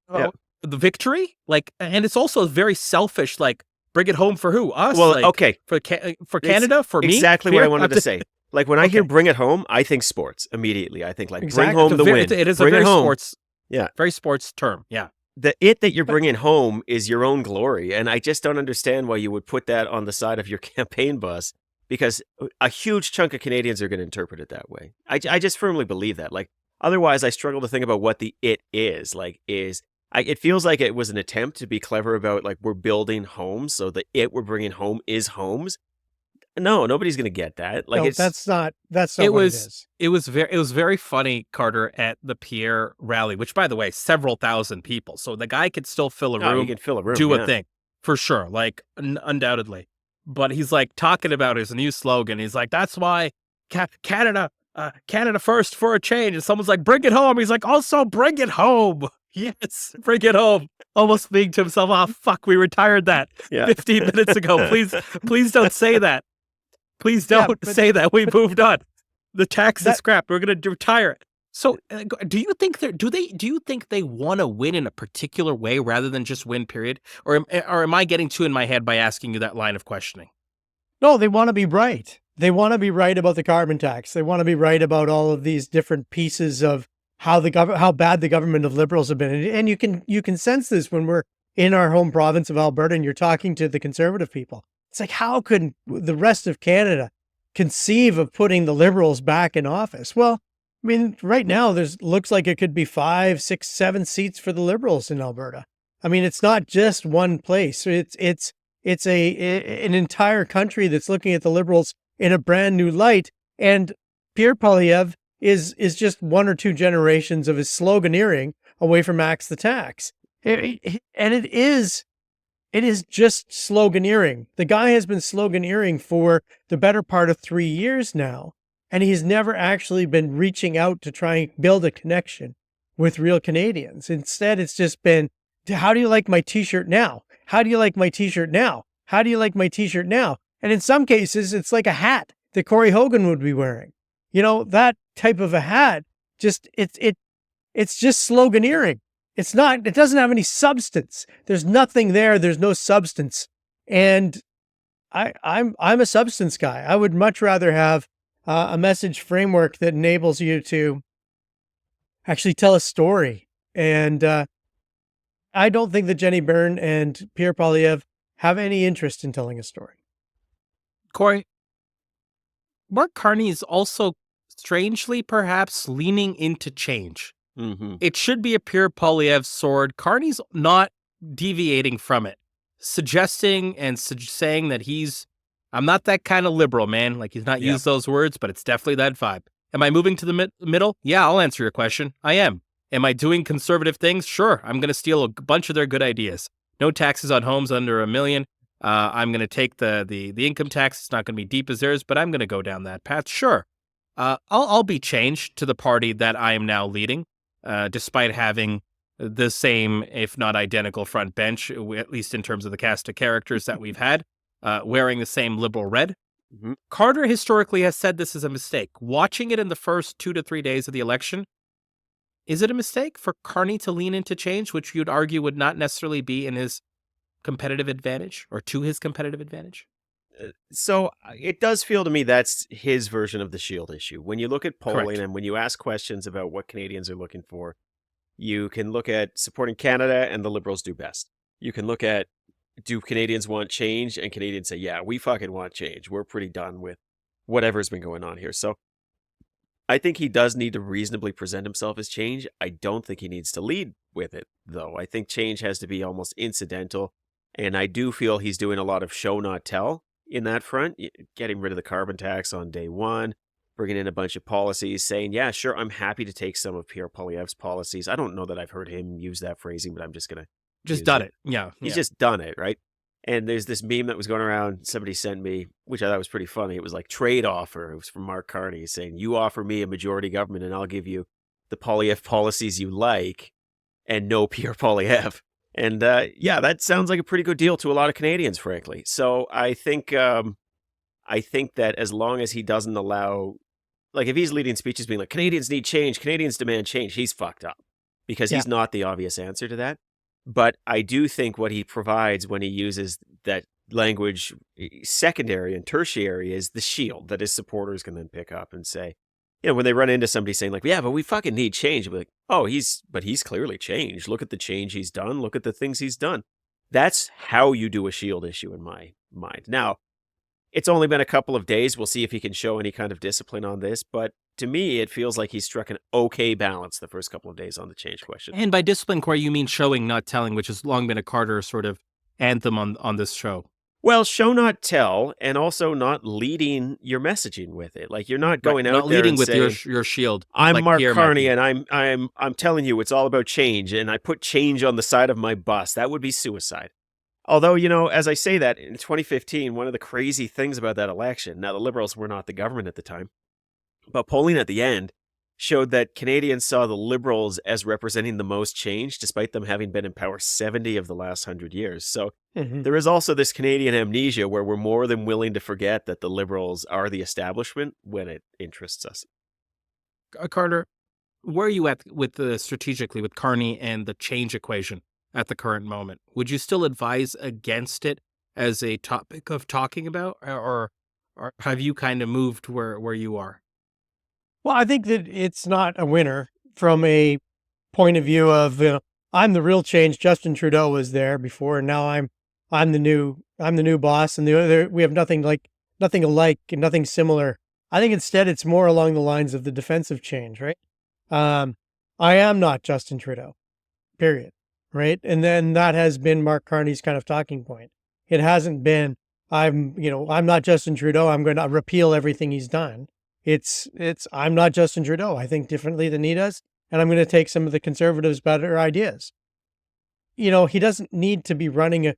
The victory, like, and it's also very selfish. Like, bring it home for who? Us? Well, like, okay, for Canada, for me. Exactly what I wanted to say. Like when I hear "bring it home," I think sports immediately. I think like bring home the win. It is bring a very home. sports, yeah, very sports term. Yeah, the it that you're bringing home is your own glory, and I just don't understand why you would put that on the side of your campaign bus. Because a huge chunk of Canadians are going to interpret it that way. I just firmly believe that. Like otherwise, I struggle to think about what the it is. Like it feels like it was an attempt to be clever about like we're building homes, so the it we're bringing home is homes. No, nobody's going to get that. Like that's not what it is. It was very funny, Carter, at the Pierre rally, which by the way, several thousand people. So the guy could still fill a room, he can fill a room, do a thing for sure, like undoubtedly. But he's like talking about his new slogan. He's like, that's why Canada first for a change. And someone's like, bring it home. He's like, also bring it home. Yes, bring it home. Almost being to himself, oh, fuck, we retired that 15 minutes ago. Please don't say that. Please don't say that. We moved on. The tax is scrapped. We're going to retire it. So, do you think they want to win in a particular way rather than just win? Period. Or am I getting too in my head by asking you that line of questioning? No, they want to be right. They want to be right about the carbon tax. They want to be right about all of these different pieces of how bad the government of Liberals have been. And you can sense this when we're in our home province of Alberta and you're talking to the Conservative people. It's like, how could the rest of Canada conceive of putting the Liberals back in office? Well, I mean, right now looks like it could be 5, 6, 7 seats for the Liberals in Alberta. I mean, it's not just one place. It's an entire country that's looking at the Liberals in a brand new light. And Pierre Poilievre is just 1 or 2 generations of his sloganeering away from Axe the Tax. And it is just sloganeering. The guy has been sloganeering for the better part of 3 years now, and he's never actually been reaching out to try and build a connection with real Canadians. Instead, it's just been, how do you like my T-shirt now? How do you like my T-shirt now? How do you like my T-shirt now? And in some cases, it's like a hat that Corey Hogan would be wearing. You know, that type of a hat, it's just sloganeering. It doesn't have any substance. There's nothing there. There's no substance. And I'm a substance guy. I would much rather have a message framework that enables you to actually tell a story. And I don't think that Jenny Byrne and Pierre Poilievre have any interest in telling a story. Corey, Mark Carney is also strangely perhaps leaning into change. Mm-hmm. It should be a Pierre Poilievre sword. Carney's not deviating from it, suggesting and saying that I'm not that kind of liberal, man. Like, he's not used those words, but it's definitely that vibe. Am I moving to the middle? Yeah, I'll answer your question. I am. Am I doing conservative things? Sure. I'm going to steal a bunch of their good ideas. No taxes on homes under $1 million. I'm going to take the income tax. It's not going to be deep as theirs, but I'm going to go down that path. Sure. I'll be changed to the party that I am now leading. Despite having the same, if not identical, front bench, at least in terms of the cast of characters that we've had, wearing the same liberal red. Mm-hmm. Carter historically has said this is a mistake. Watching it in the first 2 to 3 days of the election, is it a mistake for Carney to lean into change, which you'd argue would not necessarily be in his competitive advantage or to his competitive advantage? So it does feel to me that's his version of the shield issue. When you look at polling Correct. and when you ask questions about what Canadians are looking for, you can look at supporting Canada and the Liberals do best. You can look at, do Canadians want change? And Canadians say, yeah, we fucking want change. We're pretty done with whatever's been going on here. So I think he does need to reasonably present himself as change. I don't think he needs to lead with it, though. I think change has to be almost incidental. And I do feel he's doing a lot of show, not tell in that front, getting rid of the carbon tax on day one, bringing in a bunch of policies, saying, yeah, sure, I'm happy to take some of Pierre Poilievre's policies. I don't know that I've heard him use that phrasing, but I'm just going to just done it. Yeah. He's just done it, right? And there's this meme that was going around, somebody sent me, which I thought was pretty funny. It was like trade offer. It was from Mark Carney saying, you offer me a majority government and I'll give you the Poilievre policies you like and no Pierre Poilievre. And yeah, that sounds like a pretty good deal to a lot of Canadians, frankly. So I think that as long as he doesn't allow, like if he's leading speeches being like, Canadians need change, Canadians demand change, he's fucked up because he's not the obvious answer to that. But I do think what he provides when he uses that language secondary and tertiary is the shield that his supporters can then pick up and say, when they run into somebody saying like, yeah, but we fucking need change. They'll be like, oh, he's clearly changed. Look at the change he's done. Look at the things he's done. That's how you do a shield issue in my mind. Now, it's only been a couple of days. We'll see if he can show any kind of discipline on this. But to me, it feels like he struck an okay balance the first couple of days on the change question. And by discipline, Corey, you mean showing, not telling, which has long been a Carter sort of anthem on this show. Well, show not tell, and also not leading your messaging with it. Like you're not going out not there leading and with saying, your shield. I'm like Mark Pierre Carney, might be. and I'm telling you it's all about change, and I put change on the side of my bus. That would be suicide. Although, as I say that, in 2015, one of the crazy things about that election, now the Liberals were not the government at the time, but polling at the end showed that Canadians saw the Liberals as representing the most change, despite them having been in power 70 of the last 100 years. So there is also this Canadian amnesia where we're more than willing to forget that the Liberals are the establishment when it interests us. Carter, where are you at with strategically with Carney and the change equation at the current moment? Would you still advise against it as a topic of talking about, or have you kind of moved where you are? Well, I think that it's not a winner from a point of view of I'm the real change. Justin Trudeau was there before, and now I'm the new boss, and the other we have nothing alike and nothing similar. I think instead it's more along the lines of the defensive change, right? I am not Justin Trudeau, period, right? And then that has been Mark Carney's kind of talking point. It hasn't been I'm not Justin Trudeau. I'm going to repeal everything he's done. It's I'm not Justin Trudeau. I think differently than he does, and I'm going to take some of the Conservatives' better ideas. He doesn't need to be running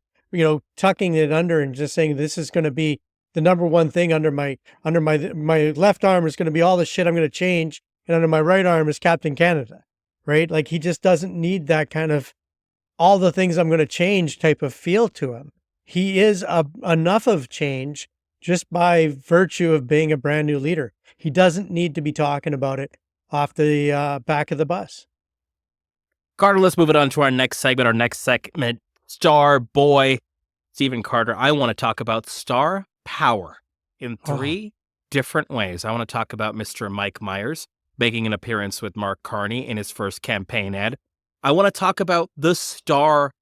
tucking it under and just saying this is going to be the number one thing under my left arm is going to be all the shit I'm going to change, and under my right arm is Captain Canada, right? Like he just doesn't need that kind of all the things I'm going to change type of feel to him. He is enough of change just by virtue of being a brand new leader. He doesn't need to be talking about it off the back of the bus. Carter, let's move it on to our next segment, Star Boy, Stephen Carter. I want to talk about star power in three different ways. I want to talk about Mr. Mike Myers making an appearance with Mark Carney in his first campaign ad. I want to talk about the star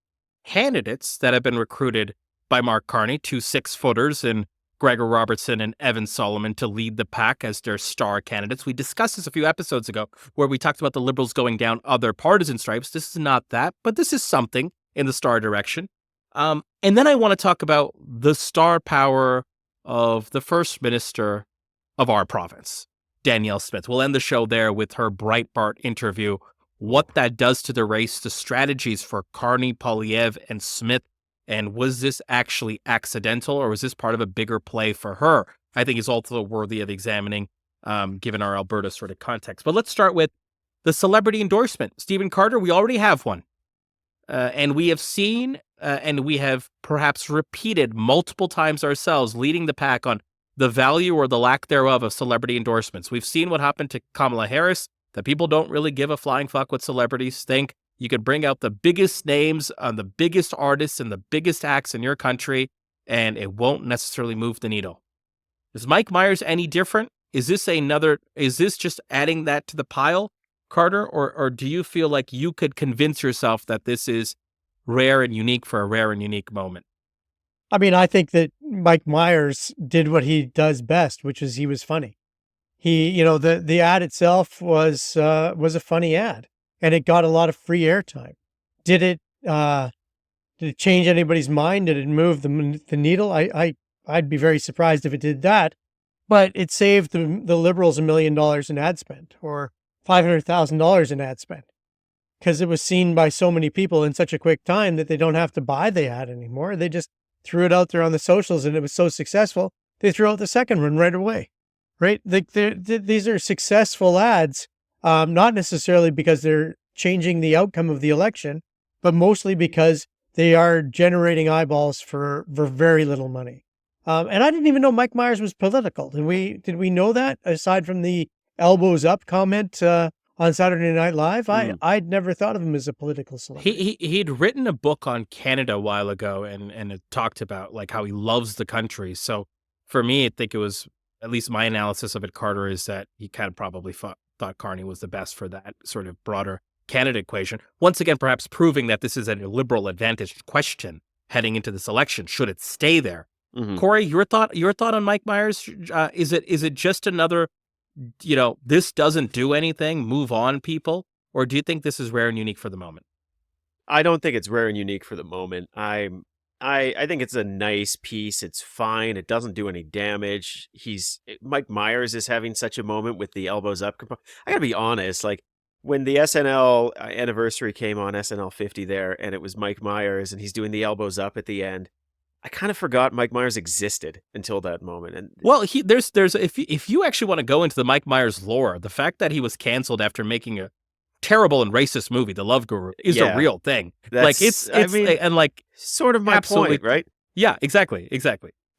candidates that have been recruited by Mark Carney, 2 6-footers and Gregor Robertson and Evan Solomon to lead the pack as their star candidates. We discussed this a few episodes ago where we talked about the Liberals going down other partisan stripes. This is not that, but this is something in the star direction. And then I want to talk about the star power of the First Minister of our province, Danielle Smith. We'll end the show there with her Breitbart interview, what that does to the race, the strategies for Carney, Poilievre, and Smith. And was this actually accidental, or was this part of a bigger play for her? I think is also worthy of examining, given our Alberta sort of context. But let's start with the celebrity endorsement. Stephen Carter, we already have one. And we have seen, and we have perhaps repeated multiple times ourselves, leading the pack on the value or the lack thereof of celebrity endorsements. We've seen what happened to Kamala Harris, that people don't really give a flying fuck what celebrities think. You could bring out the biggest names on the biggest artists and the biggest acts in your country, and it won't necessarily move the needle. Is Mike Myers any different? Is this just adding that to the pile, Carter? Or do you feel like you could convince yourself that this is rare and unique for a rare and unique moment? I mean, I think that Mike Myers did what he does best, which is he was funny. He, the ad itself was a funny ad. And it got a lot of free airtime. Did it change anybody's mind? Did it move the needle? I'd be very surprised if it did that. But it saved the Liberals $1 million in ad spend, or $500,000 in ad spend, because it was seen by so many people in such a quick time that they don't have to buy the ad anymore. They just threw it out there on the socials and it was so successful, they threw out the second one right away, right? These are successful ads, not necessarily because they're changing the outcome of the election, but mostly because they are generating eyeballs for very little money. And I didn't even know Mike Myers was political. Did we know that, aside from the elbows up comment on Saturday Night Live? I'd never thought of him as a political celebrity. He'd written a book on Canada a while ago, and it talked about like how he loves the country. So for me, I think it was, at least my analysis of it, Carter, is that he kind of probably thought Carney was the best for that sort of broader Canada equation. Once again, perhaps proving that this is a liberal advantage question heading into this election, should it stay there. Corey, your thought on Mike Myers? Is it just another, this doesn't do anything, move on people? Or do you think this is rare and unique for the moment? I don't think it's rare and unique for the moment. I think it's a nice piece. It's fine. It doesn't do any damage. Mike Myers is having such a moment with the elbows up. I gotta be honest, like when the SNL anniversary came on, SNL 50 there, and it was Mike Myers and he's doing the elbows up at the end, I kind of forgot Mike Myers existed until that moment. And well, there's if you actually want to go into the Mike Myers lore, the fact that he was canceled after making a terrible and racist movie, The Love Guru, is a real thing. Like it's and like sort of my point, right? Yeah, exactly.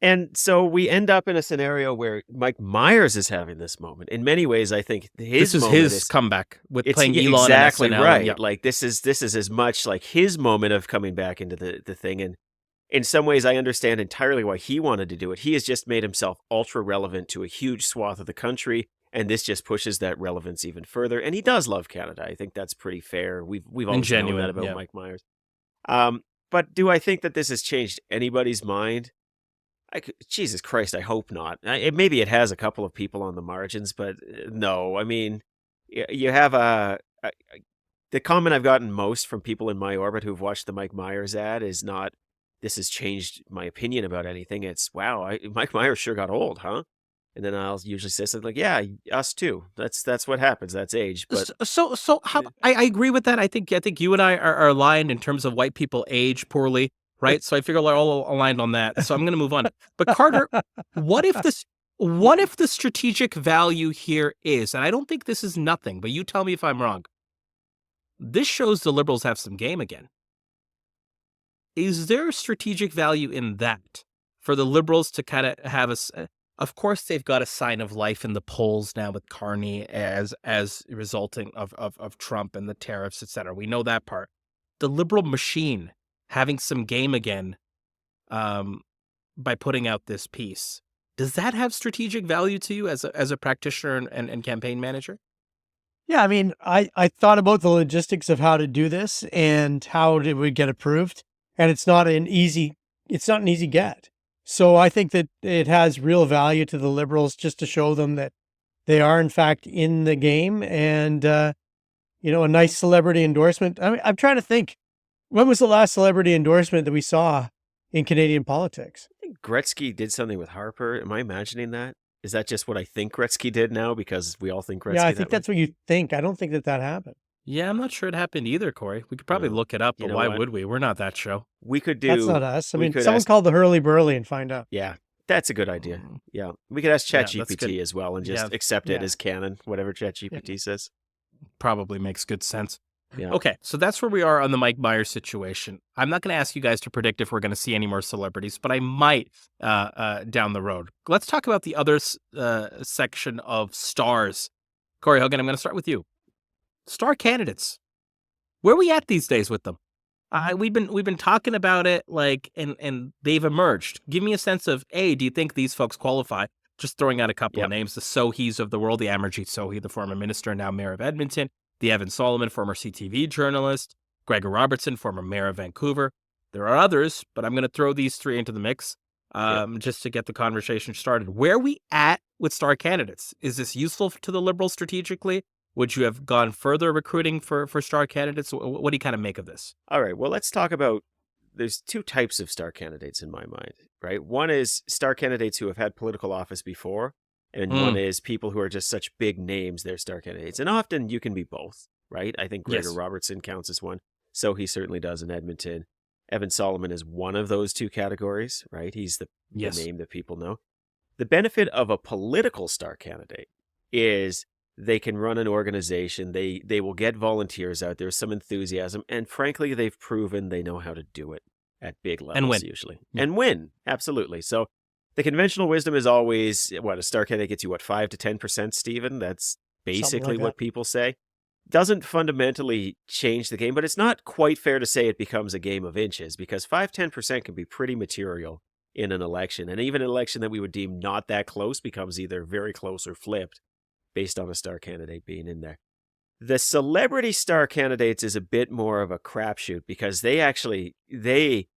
And so we end up in a scenario where Mike Myers is having this moment. In many ways, I think this is his comeback with playing Elon. Exactly and SNL, right. Yeah. Like this is as much like his moment of coming back into the thing. And in some ways, I understand entirely why he wanted to do it. He has just made himself ultra relevant to a huge swath of the country, and this just pushes that relevance even further. And he does love Canada. I think that's pretty fair. We've always known that about Mike Myers. But do I think that this has changed anybody's mind? Jesus Christ, I hope not. Maybe it has a couple of people on the margins, but no. I mean, you have the comment I've gotten most from people in my orbit who've watched the Mike Myers ad is not, this has changed my opinion about anything. It's, wow, Mike Myers sure got old, huh? And then I'll usually say something like, yeah, us too. That's what happens. That's age. But so how, I agree with that. I think you and I are aligned in terms of white people age poorly. Right. So I figure we're all aligned on that. So I'm going to move on. But Carter, what if the strategic value here is, and I don't think this is nothing, but you tell me if I'm wrong. This shows the Liberals have some game again. Is there strategic value in that for the Liberals to kind of have of course, they've got a sign of life in the polls now with Carney as resulting of Trump and the tariffs, et cetera. We know that part. The Liberal machine having some game again by putting out this piece. Does that have strategic value to you as a practitioner and campaign manager? Yeah, I mean, I thought about the logistics of how to do this and how it would get approved, and it's not an easy get. So I think that it has real value to the Liberals just to show them that they are in fact in the game, and a nice celebrity endorsement. I mean, I'm trying to think. When was the last celebrity endorsement that we saw in Canadian politics? I think Gretzky did something with Harper. Am I imagining that? Is that just what I think Gretzky did now because we all think Gretzky? Yeah, I think that's what you think. I don't think that happened. Yeah, I'm not sure it happened either, Corey. We could probably look it up, but why would we? We're not that show. We could do... That's not us. I mean, someone called the Hurly-Burly and find out. Yeah, that's a good idea. Yeah, we could ask ChatGPT as well and just accept it as canon, whatever ChatGPT says. Probably makes good sense. Yeah. Okay, so that's where we are on the Mike Myers situation. I'm not going to ask you guys to predict if we're going to see any more celebrities, but I might down the road. Let's talk about the other section of stars. Corey Hogan, I'm going to start with you. Star candidates. Where are we at these days with them? We've been talking about it, like, and they've emerged. Give me a sense of, A, do you think these folks qualify? Just throwing out a couple of names, the Sohis of the world, the Amarjeet Sohi, the former minister, now mayor of Edmonton, the Evan Solomon, former CTV journalist, Gregor Robertson, former mayor of Vancouver. There are others, but I'm going to throw these three into the mix just to get the conversation started. Where are we at with star candidates? Is this useful to the Liberals strategically? Would you have gone further recruiting for star candidates? What do you kind of make of this? All right, well, let's talk about, there's two types of star candidates in my mind, right? One is star candidates who have had political office before, and one is people who are just such big names, they're star candidates. And often you can be both, right? I think Gregor Robertson counts as one. So he certainly does in Edmonton. Evan Solomon is one of those two categories, right? He's the Yes. name that people know. The benefit of a political star candidate is they can run an organization. They will get volunteers out. There's some enthusiasm. And frankly, they've proven they know how to do it at big levels And win. usually. Yeah. And win. Absolutely. So the conventional wisdom is always, a star candidate gets you, 5 to 10%, Stephen? That's basically like what that. people say. Doesn't fundamentally change the game, but it's not quite fair to say it becomes a game of inches, because 5-10% can be pretty material in an election. And even an election that we would deem not that close becomes either very close or flipped based on a star candidate being in there. The celebrity star candidates is a bit more of a crapshoot, because they,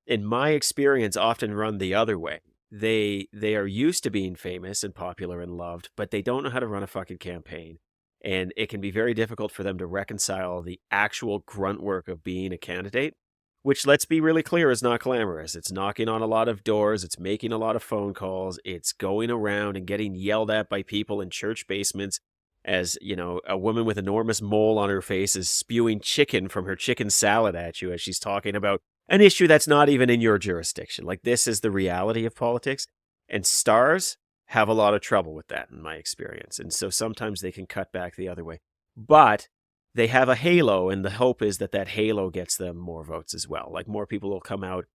in my experience, often run the other way. They are used to being famous and popular and loved, but they don't know how to run a fucking campaign. And it can be very difficult for them to reconcile the actual grunt work of being a candidate, which, let's be really clear, is not glamorous. It's knocking on a lot of doors. It's making a lot of phone calls. It's going around and getting yelled at by people in church basements as, a woman with enormous mole on her face is spewing chicken from her chicken salad at you as she's talking about an issue that's not even in your jurisdiction. Like, this is the reality of politics. And stars have a lot of trouble with that, in my experience. And so sometimes they can cut back the other way. But they have a halo, and the hope is that halo gets them more votes as well. Like, more people will come out.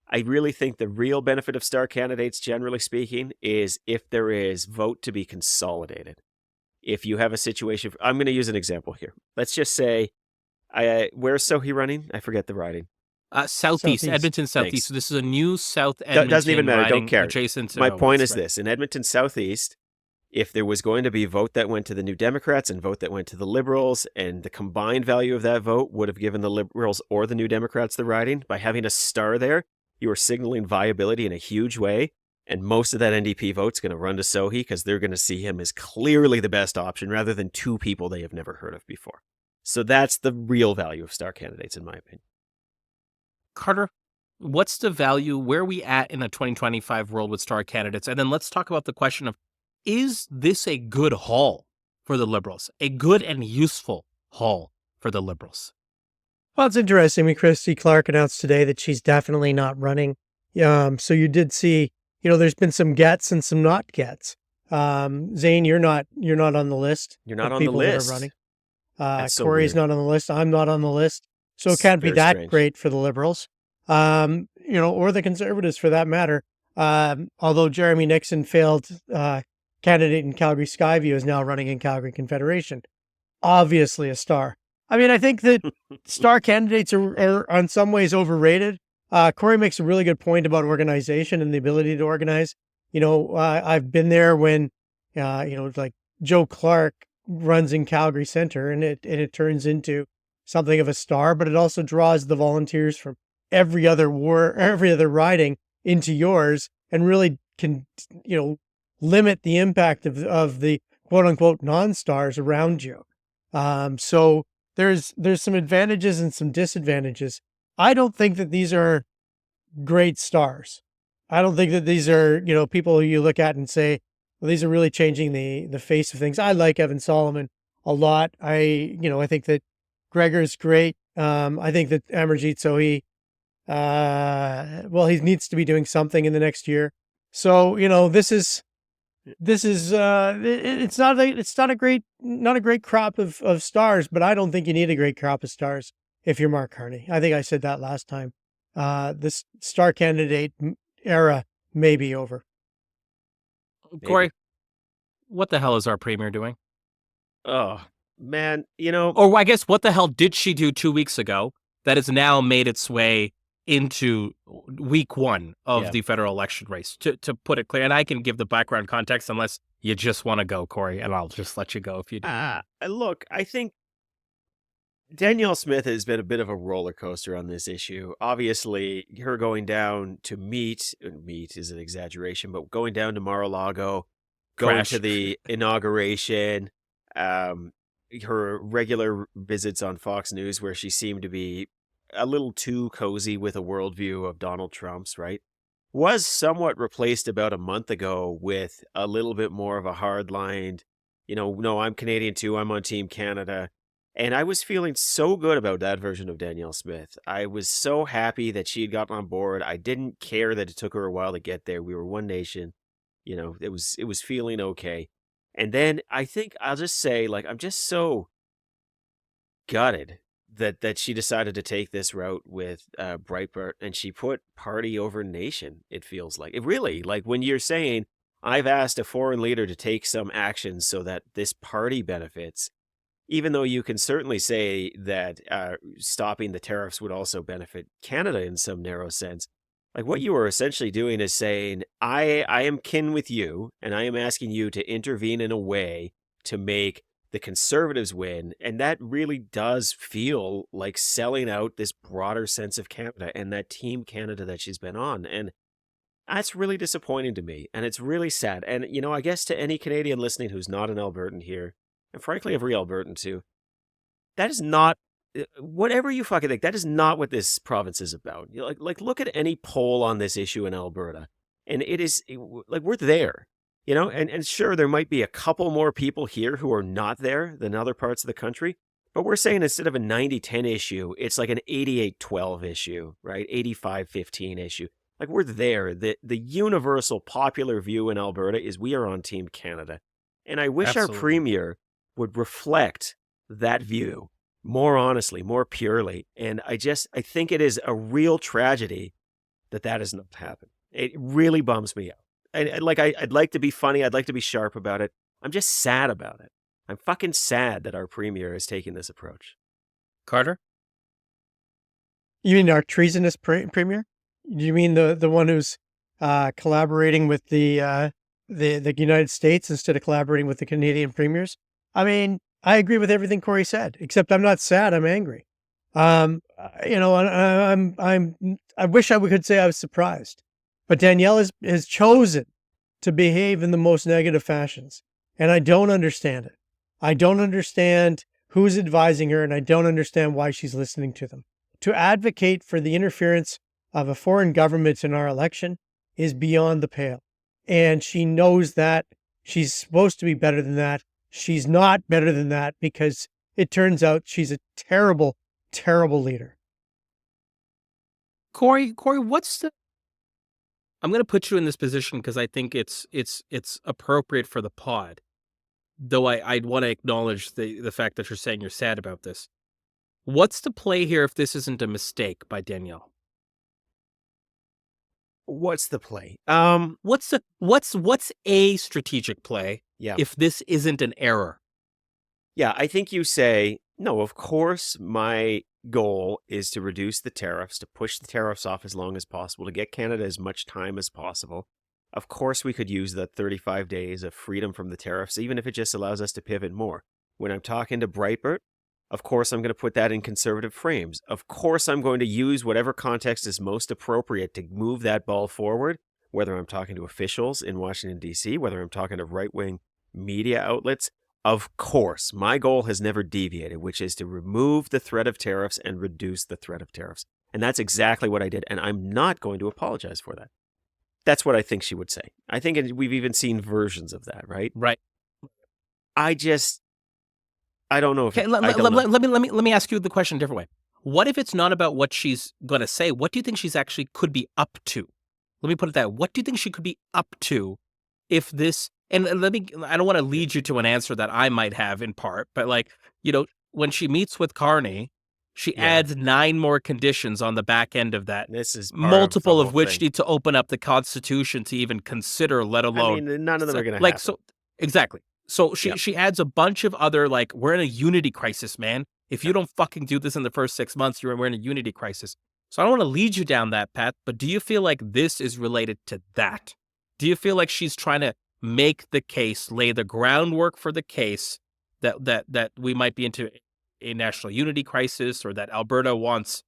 I really think the real benefit of star candidates, generally speaking, is if there is vote to be consolidated. If you have a situation, I'm going to use an example here. Let's just say, where's Sohi running? I forget the riding. Southeast, Edmonton Southeast. Thanks. So this is a new South Edmonton. Doesn't even matter. Don't care. Adjacent to My point is this: in Edmonton Southeast, if there was going to be vote that went to the New Democrats and vote that went to the Liberals, and the combined value of that vote would have given the Liberals or the New Democrats the riding, by having a star there, you are signaling viability in a huge way. And most of that NDP vote's going to run to Sohi, because they're going to see him as clearly the best option rather than two people they have never heard of before. So that's the real value of star candidates, in my opinion. Carter, what's the value? Where are we at in a 2025 world with star candidates? And then let's talk about the question of, is this a good haul for the Liberals? A good and useful haul for the Liberals? Well, it's interesting. Christy Clark announced today that she's definitely not running. So you did see, there's been some gets and some not gets. Zain, you're not on the list. You're not on the list. That are running. So Corey's weird. not on the list. I'm not on the list. So it can't be that strange. great for the Liberals, or the Conservatives for that matter. Although Jeremy Nixon failed candidate in Calgary Skyview, is now running in Calgary Confederation. Obviously a star. I mean, I think that star candidates are in some ways overrated. Corey makes a really good point about organization and the ability to organize. I've been there when, like Joe Clark runs in Calgary Center, and it turns into something of a star, but it also draws the volunteers from every other riding into yours, and really can, limit the impact of the quote unquote non-stars around you. So there's some advantages and some disadvantages. I don't think that these are great stars. I don't think that these are, people you look at and say, well, these are really changing the face of things. I like Evan Solomon a lot. I think that Gregor's great. I think that Amarjeet Sohi, he needs to be doing something in the next year. So, it's not a great crop of stars, but I don't think you need a great crop of stars if you're Mark Carney. I think I said that last time. This star candidate era may be over. Corey, what the hell is our premier doing? Oh, man, Or I guess, what the hell did she do 2 weeks ago that has now made its way into week one of the federal election race, to put it clear? And I can give the background context unless you just want to go, Corey, and I'll just let you go if you do. Look, I think Danielle Smith has been a bit of a roller coaster on this issue. Obviously, her going down to meet is an exaggeration, but going down to Mar-a-Lago, going to the inauguration, her regular visits on Fox News, where she seemed to be a little too cozy with a worldview of Donald Trump's, right, was somewhat replaced about a month ago with a little bit more of a hard-lined, no, I'm Canadian too, I'm on Team Canada And I was feeling so good about that version of Danielle Smith. I was so happy that she had gotten on board. I didn't care that it took her a while to get there. We were one nation. You know, it was feeling okay. And then I think I'll just say, like, I'm just so gutted that she decided to take this route with Breitbart, and she put party over nation. It feels like it really, like, when you're saying I've asked a foreign leader to take some action so that this party benefits, even though you can certainly say that stopping the tariffs would also benefit Canada in some narrow sense. Like, what you are essentially doing is saying, I am kin with you, and I am asking you to intervene in a way to make the Conservatives win. And that really does feel like selling out this broader sense of Canada and that Team Canada that she's been on. And that's really disappointing to me. And it's really sad. And, you know, I guess to any Canadian listening who's not an Albertan here, and frankly, every Albertan too, that is not, whatever you fucking think, that is not what this province is about. You know, like look at any poll on this issue in Alberta, and it is, like, we're there, you know, and sure, there might be a couple more people here who are not there than other parts of the country, but we're saying instead of a 90-10 issue, it's like an 88-12 issue, right? 85-15 issue. Like, we're there. The universal popular view in Alberta is we are on Team Canada. And I wish Absolutely. our premier would reflect that view more honestly, more purely. And I think it is a real tragedy that has not happened. It really bums me out. I'd like to be funny. I'd like to be sharp about it. I'm just sad about it. I'm fucking sad that our premier is taking this approach. Carter? You mean our treasonous premier? You mean the one who's collaborating with the United States instead of collaborating with the Canadian premiers? I mean, I agree with everything Corey said, except I'm not sad. I'm angry. You know, I wish I could say I was surprised, but Danielle has chosen to behave in the most negative fashions, and I don't understand it. I don't understand who's advising her, and I don't understand why she's listening to them. To advocate for the interference of a foreign government in our election is beyond the pale. And she knows that. She's supposed to be better than that. She's not better than that because it turns out she's a terrible, terrible leader. Corey, what's the... I'm going to put you in this position because I think it's appropriate for the pod. Though I'd want to acknowledge the fact that you're saying you're sad about this. What's the play here if this isn't a mistake by Danielle? What's the play? What's a strategic play if this isn't an error? Yeah, I think you say, no, of course my goal is to reduce the tariffs, to push the tariffs off as long as possible, to get Canada as much time as possible. Of course we could use the 35 days of freedom from the tariffs, even if it just allows us to pivot more. When I'm talking to Breitbart, of course I'm going to put that in conservative frames. Of course I'm going to use whatever context is most appropriate to move that ball forward, whether I'm talking to officials in Washington, D.C., whether I'm talking to right-wing media outlets. Of course, my goal has never deviated, which is to remove the threat of tariffs and reduce the threat of tariffs. And that's exactly what I did, and I'm not going to apologize for that. That's what I think she would say. I think we've even seen versions of that, right? Right. I don't know if... Okay, let me ask you the question a different way. What if it's not about what she's going to say? What do you think she's actually could be up to? Let me put it that way. What do you think she could be up to if this... And I don't want to lead you to an answer that I might have in part, but, like, you know, when she meets with Carney, she adds 9 more conditions on the back end of that. This is multiple of which need to open up the Constitution to even consider, let alone... I mean, none of them are going to happen. So, exactly. So she adds a bunch of other, like, we're in a unity crisis, man. If you don't fucking do this in the first 6 months, we're in a unity crisis. So I don't want to lead you down that path, but do you feel like this is related to that? Do you feel like she's trying to make the case, lay the groundwork for the case that we might be into a national unity crisis, or that Alberta wants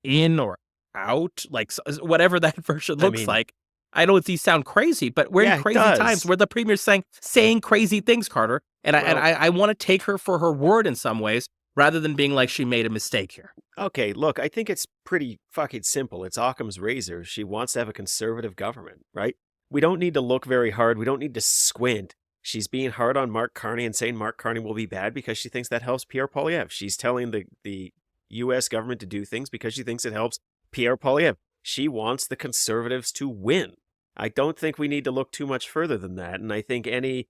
in or out, like whatever that version looks like? I know these sound crazy, but we're in crazy times where the premier's saying crazy things, Carter. And I want to take her for her word in some ways, rather than being like she made a mistake here. Okay, look, I think it's pretty fucking simple. It's Occam's razor. She wants to have a conservative government, right? We don't need to look very hard. We don't need to squint She's being hard on Mark Carney and saying Mark Carney will be bad because she thinks that helps Pierre Poilievre. She's telling the U.S. government to do things because she thinks it helps Pierre Poilievre. She wants the Conservatives to win. I don't think we need to look too much further than that. And I think I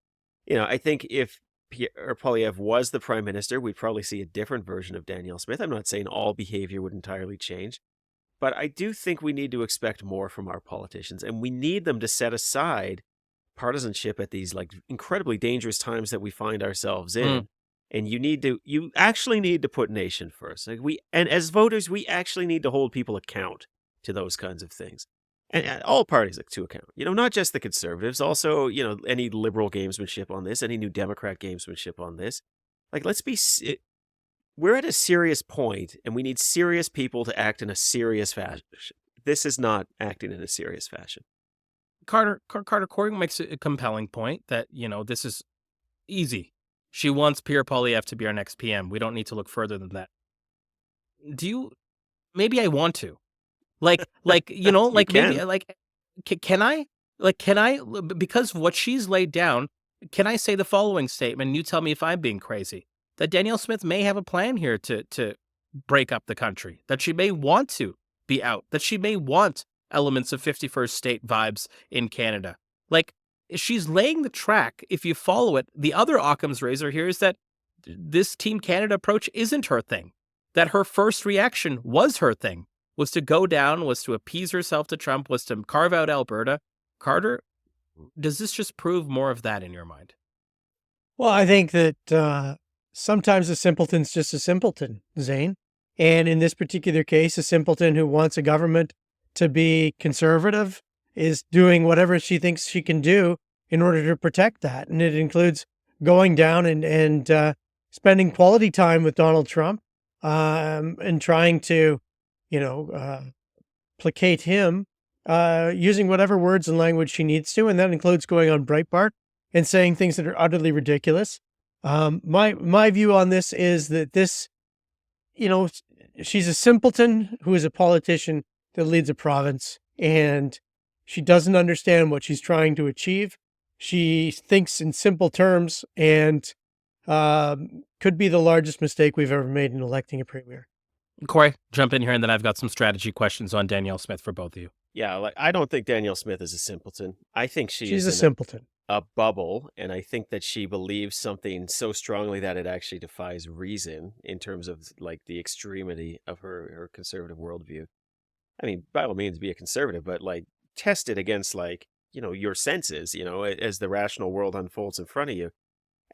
think if Pierre Poilievre was the prime minister, we'd probably see a different version of Danielle Smith. I'm not saying all behavior would entirely change, but I do think we need to expect more from our politicians, and we need them to set aside partisanship at these like incredibly dangerous times that we find ourselves in. And you actually need to put nation first. Like and as voters, we actually need to hold people account to those kinds of things. And all parties to account, not just the Conservatives, also, any liberal gamesmanship on this, any New Democrat gamesmanship on this. Like, we're at a serious point, and we need serious people to act in a serious fashion. This is not acting in a serious fashion. Carter Corey makes a compelling point that, this is easy. She wants Pierre Poilievre to be our next PM. We don't need to look further than that. Maybe I want to. Can I, because of what she's laid down, can I say the following statement and you tell me if I'm being crazy? That Danielle Smith may have a plan here to break up the country, that she may want to be out, that she may want elements of 51st state vibes in Canada. She's laying the track, if you follow it. The other Occam's razor here is that this Team Canada approach isn't her thing, that her first reaction was her thing. Was to go down, was to appease herself to Trump, was to carve out Alberta. Carter, does this just prove more of that in your mind? Well, I think that sometimes a simpleton's just a simpleton, Zain. And in this particular case, a simpleton who wants a government to be conservative is doing whatever she thinks she can do in order to protect that. And it includes going down and spending quality time with Donald Trump and trying to placate him using whatever words and language she needs to. And that includes going on Breitbart and saying things that are utterly ridiculous. My view on this is that this, she's a simpleton who is a politician that leads a province, and she doesn't understand what she's trying to achieve. She thinks in simple terms and could be the largest mistake we've ever made in electing a premier. Corey, jump in here, and then I've got some strategy questions on Danielle Smith for both of you. Yeah, I don't think Danielle Smith is a simpleton. I think she's a simpleton. A bubble, and I think that she believes something so strongly that it actually defies reason in terms of the extremity of her conservative worldview. I mean, by all means, be a conservative, but test it against your senses, as the rational world unfolds in front of you.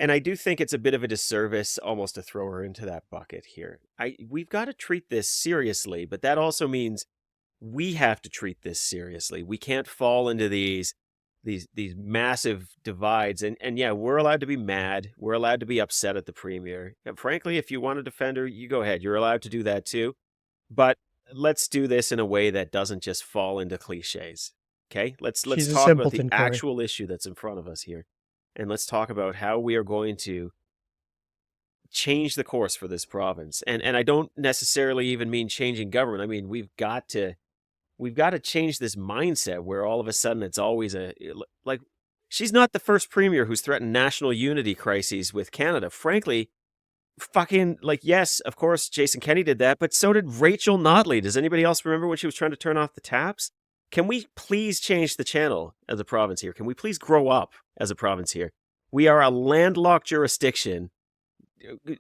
And I do think it's a bit of a disservice almost to throw her into that bucket here. We've got to treat this seriously, but that also means we have to treat this seriously. We can't fall into these massive divides. And yeah, we're allowed to be mad. We're allowed to be upset at the premier. And frankly, if you want to defend her, you go ahead. You're allowed to do that too. But let's do this in a way that doesn't just fall into cliches. Okay? Let's talk about the actual issue that's in front of us here. And let's talk about how we are going to change the course for this province. And I don't necessarily even mean changing government. I mean, we've got to change this mindset where all of a sudden it's always she's not the first premier who's threatened national unity crises with Canada. Frankly, yes, of course, Jason Kenney did that, but so did Rachel Notley. Does anybody else remember when she was trying to turn off the taps? Can we please change the channel as a province here? Can we please grow up as a province here? We are a landlocked jurisdiction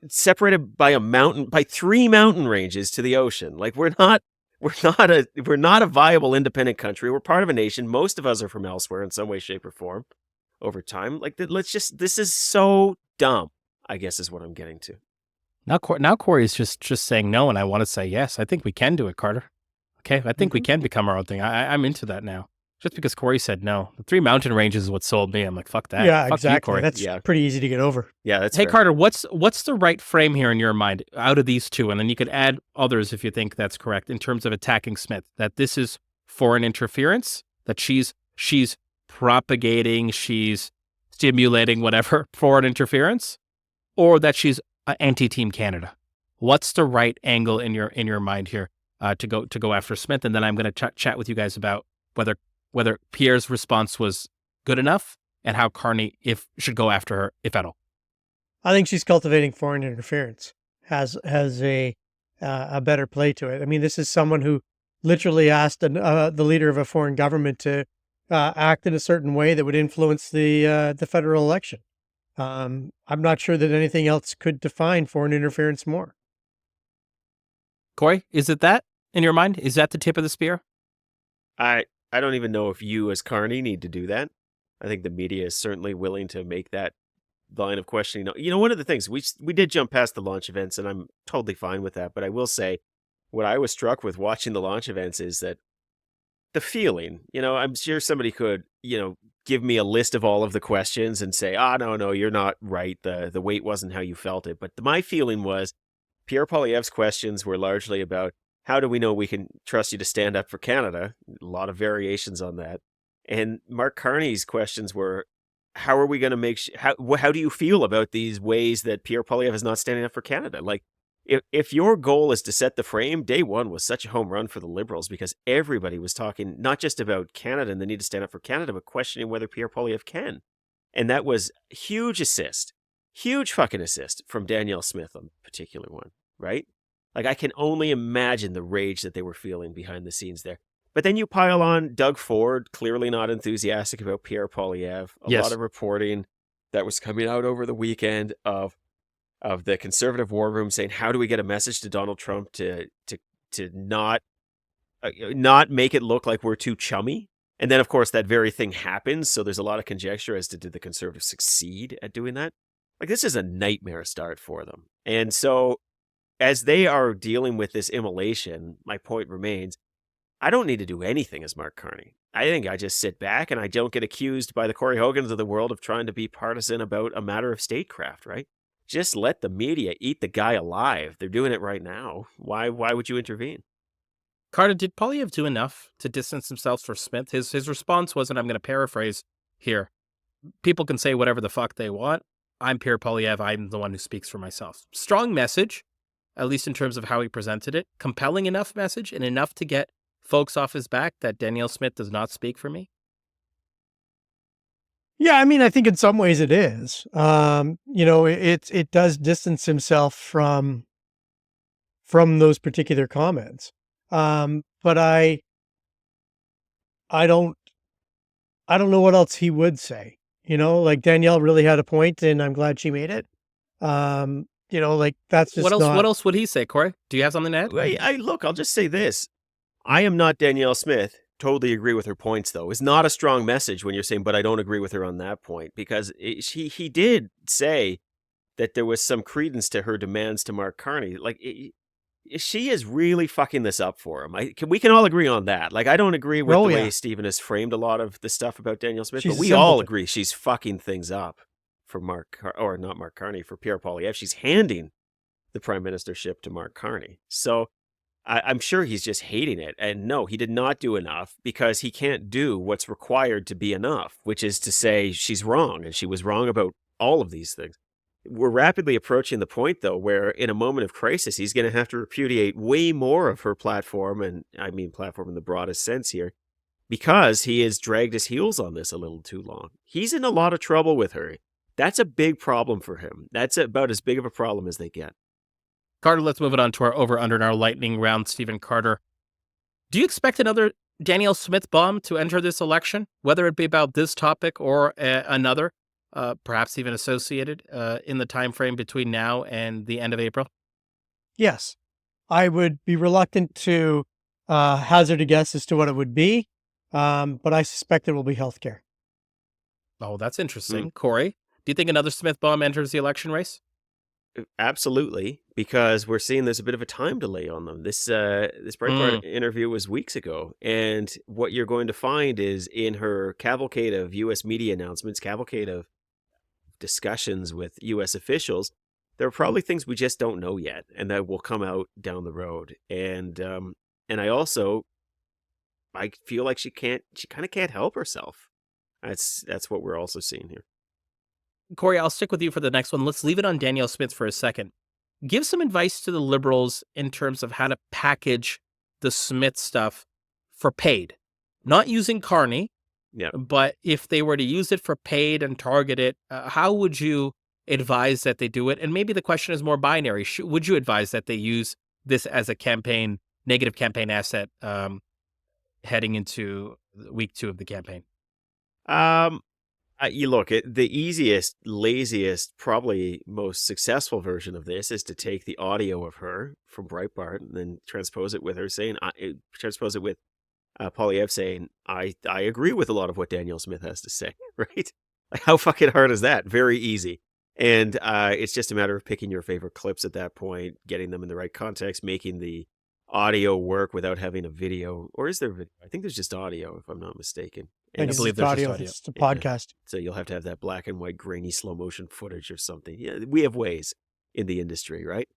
separated by by 3 mountain ranges to the ocean. We're not a viable independent country. We're part of a nation. Most of us are from elsewhere in some way, shape, or form over time. This is so dumb, I guess is what I'm getting to. Now Corey's just saying no, and I want to say yes. I think we can do it, Carter. Okay, I think we can become our own thing. I'm into that now. Just because Corey said no. The 3 mountain ranges is what sold me. I'm like, fuck that. Yeah, fuck exactly. You, that's pretty easy to get over. Yeah, that's Hey, fair. Carter, what's the right frame here in your mind out of these two? And then you could add others if you think that's correct in terms of attacking Smith, that this is foreign interference, that she's propagating, she's stimulating whatever foreign interference, or that she's anti-Team Canada. What's the right angle in your mind here to go after Smith? And then I'm going to chat with you guys about whether Pierre's response was good enough and how Carney should go after her, if at all? I think she's cultivating foreign interference, has a better play to it. I mean, this is someone who literally asked the leader of a foreign government to act in a certain way that would influence the federal election. I'm not sure that anything else could define foreign interference more. Corey, is it that in your mind? Is that the tip of the spear? I don't even know if you as Carney need to do that. I think the media is certainly willing to make that line of questioning. You know, one of the things we did jump past the launch events, and I'm totally fine with that. But I will say, what I was struck with watching the launch events is that the feeling. You know, I'm sure somebody could, give me a list of all of the questions and say, no, you're not right. The weight wasn't how you felt it. But my feeling was Pierre Poilievre's questions were largely about how do we know we can trust you to stand up for Canada? A lot of variations on that. And Mark Carney's questions were, how are we going to how do you feel about these ways that Pierre Poilievre is not standing up for Canada? Like, if your goal is to set the frame, day one was such a home run for the Liberals because everybody was talking not just about Canada and the need to stand up for Canada, but questioning whether Pierre Poilievre can. And that was huge fucking assist from Danielle Smith on the particular one, right? Like, I can only imagine the rage that they were feeling behind the scenes there. But then you pile on Doug Ford, clearly not enthusiastic about Pierre Poilievre. A lot of reporting that was coming out over the weekend of the conservative war room saying, how do we get a message to Donald Trump to not make it look like we're too chummy? And then, of course, that very thing happens. So there's a lot of conjecture as to did the conservatives succeed at doing that? Like, this is a nightmare start for them. And so as they are dealing with this immolation, my point remains, I don't need to do anything as Mark Carney. I think I just sit back and I don't get accused by the Corey Hogans of the world of trying to be partisan about a matter of statecraft, right? Just let the media eat the guy alive. They're doing it right now. Why would you intervene? Carter, did Poilievre do enough to distance himself from Smith? His response was, and I'm going to paraphrase here, people can say whatever the fuck they want. I'm Pierre Poilievre. I'm the one who speaks for myself. Strong message, at least in terms of how he presented it. Compelling enough message and enough to get folks off his back that Danielle Smith does not speak for me? Yeah, I mean, I think in some ways it is. It does distance himself from those particular comments. But I don't know what else he would say. Like Danielle really had a point, and I'm glad she made it. Like that's just what else. Not... What else would he say, Corey? Do you have something to add? I'll just say this. I am not Danielle Smith. Totally agree with her points, though. It's not a strong message when you're saying, but I don't agree with her on that point, because he did say that there was some credence to her demands to Mark Carney. Like, she is really fucking this up for him. We can all agree on that. Like, I don't agree with the way Stephen has framed a lot of the stuff about Danielle Smith, but we all agree she's fucking things up for for Pierre Poilievre. She's handing the prime ministership to Mark Carney. So I'm sure he's just hating it. And no, he did not do enough because he can't do what's required to be enough, which is to say she's wrong, and she was wrong about all of these things. We're rapidly approaching the point, though, where in a moment of crisis, he's going to have to repudiate way more of her platform, and I mean platform in the broadest sense here, because he has dragged his heels on this a little too long. He's in a lot of trouble with her. That's a big problem for him. That's about as big of a problem as they get. Carter, let's move it on to our over-under in our lightning round, Stephen Carter. Do you expect another Danielle Smith bomb to enter this election, whether it be about this topic or another, perhaps even associated in the time frame between now and the end of April? Yes. I would be reluctant to hazard a guess as to what it would be, but I suspect it will be healthcare. Oh, that's interesting. Corey, do you think another Smith bomb enters the election race? Absolutely, because we're seeing there's a bit of a time delay on them. This Breitbart interview was weeks ago, and what you're going to find is in her cavalcade of U.S. media announcements, cavalcade of discussions with U.S. officials, there are probably things we just don't know yet, and that will come out down the road. And I feel like she kind of can't help herself. That's what we're also seeing here. Corey, I'll stick with you for the next one. Let's leave it on Danielle Smith for a second. Give some advice to the Liberals in terms of how to package the Smith stuff for paid. Not using Carney, Yeah. But if they were to use it for paid and targeted, how would you advise that they do it? And maybe the question is more binary. Would you advise that they use this as a negative campaign asset heading into week 2 of the campaign? You look at the easiest, laziest, probably most successful version of this is to take the audio of her from Breitbart and then transpose it with her saying, transpose it with Poilievre saying, I agree with a lot of what Danielle Smith has to say, right? Like, how fucking hard is that? Very easy. And it's just a matter of picking your favorite clips at that point, getting them in the right context, making the audio work without having a video. Or is there video? I think there's just audio, if I'm not mistaken. I And believe there's audio. It's a podcast. so you'll have to have that black and white, grainy, slow motion footage or something. Yeah, we have ways in the industry, right?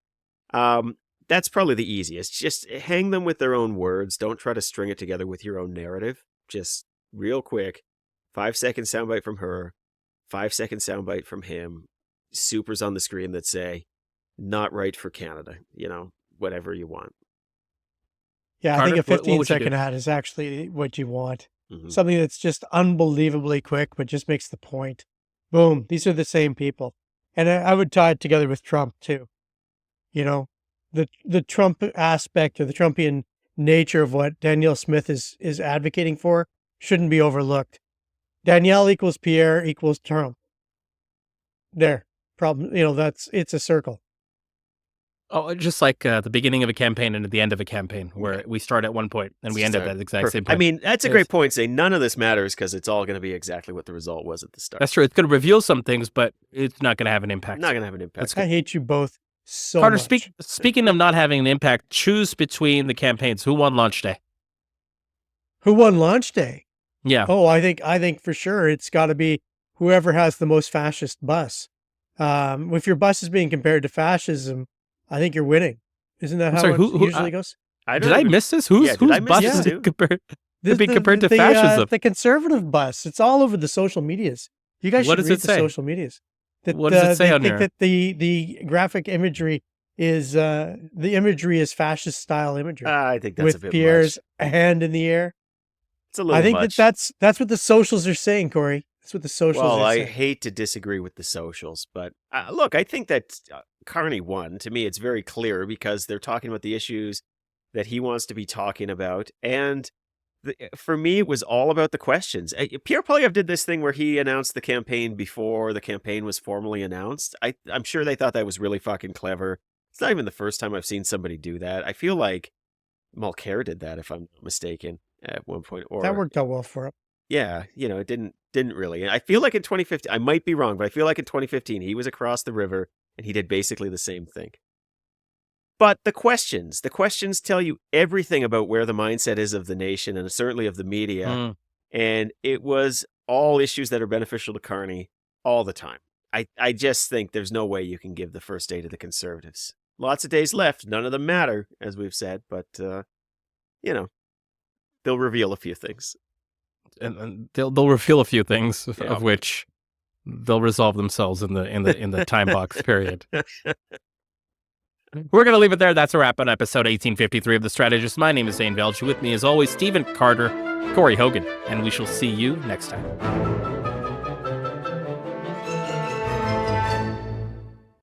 That's probably the easiest. Just hang them with their own words. Don't try to string it together with your own narrative. Just real quick, 5-second soundbite from her, 5-second soundbite from him, supers on the screen that say, not right for Canada, whatever you want. Yeah, Carter, I think a what would you 15-second do? ad is actually what you want. Mhm. Something that's just unbelievably quick, but just makes the point. Boom. These are the same people. And I would tie it together with Trump, too. The Trump aspect or the Trumpian nature of what Danielle Smith is advocating for shouldn't be overlooked. Danielle equals Pierre equals Trump. There. Problem. It's a circle. Oh, just like the beginning of a campaign and at the end of a campaign, where we start at one point and we end at that exact same point. I mean, that's a great point. Say none of this matters because it's all going to be exactly what the result was at the start. That's true. It's going to reveal some things, but it's not going to have an impact. Not going to have an impact. I hate you both so Carter, much. speaking of not having an impact, choose between the campaigns. Who won launch day? Who won launch day? Yeah. Oh, I think for sure it's got to be whoever has the most fascist bus. If your bus is being compared to fascism, I think you're winning. Isn't that how it usually goes? Did I miss this? Whose bus is compared to fascism? The conservative bus. It's all over the social medias. You guys should read the social medias. What does it say on here? there? That the graphic imagery is fascist style imagery. I think that's a bit with Pierre's much. hand in the air. It's a little much. that's what the socials are saying, Corey. That's what the socials are saying. I hate to disagree with the socials, but look, I think that Carney won. To me, it's very clear because they're talking about the issues that he wants to be talking about. And for me, it was all about the questions. Pierre Poilievre did this thing where he announced the campaign before the campaign was formally announced. I'm sure they thought that was really fucking clever. It's not even the first time I've seen somebody do that. I feel like Mulcair did that, if I'm not mistaken, at one point. Or that worked out well for him. Yeah, it didn't really. I feel like in 2015, I might be wrong, but I feel like in 2015, he was across the river and he did basically the same thing. But the questions tell you everything about where the mindset is of the nation and certainly of the media. And it was all issues that are beneficial to Carney all the time. I just think there's no way you can give the first day to the Conservatives. Lots of days left. None of them matter, as we've said, but, they'll reveal a few things. And they'll reveal a few things of which they'll resolve themselves in the time box period. We're going to leave it there. That's a wrap on episode 1853 of The Strategist. My name is Zain Velji. With me, as always, Stephen Carter, Corey Hogan, and we shall see you next time.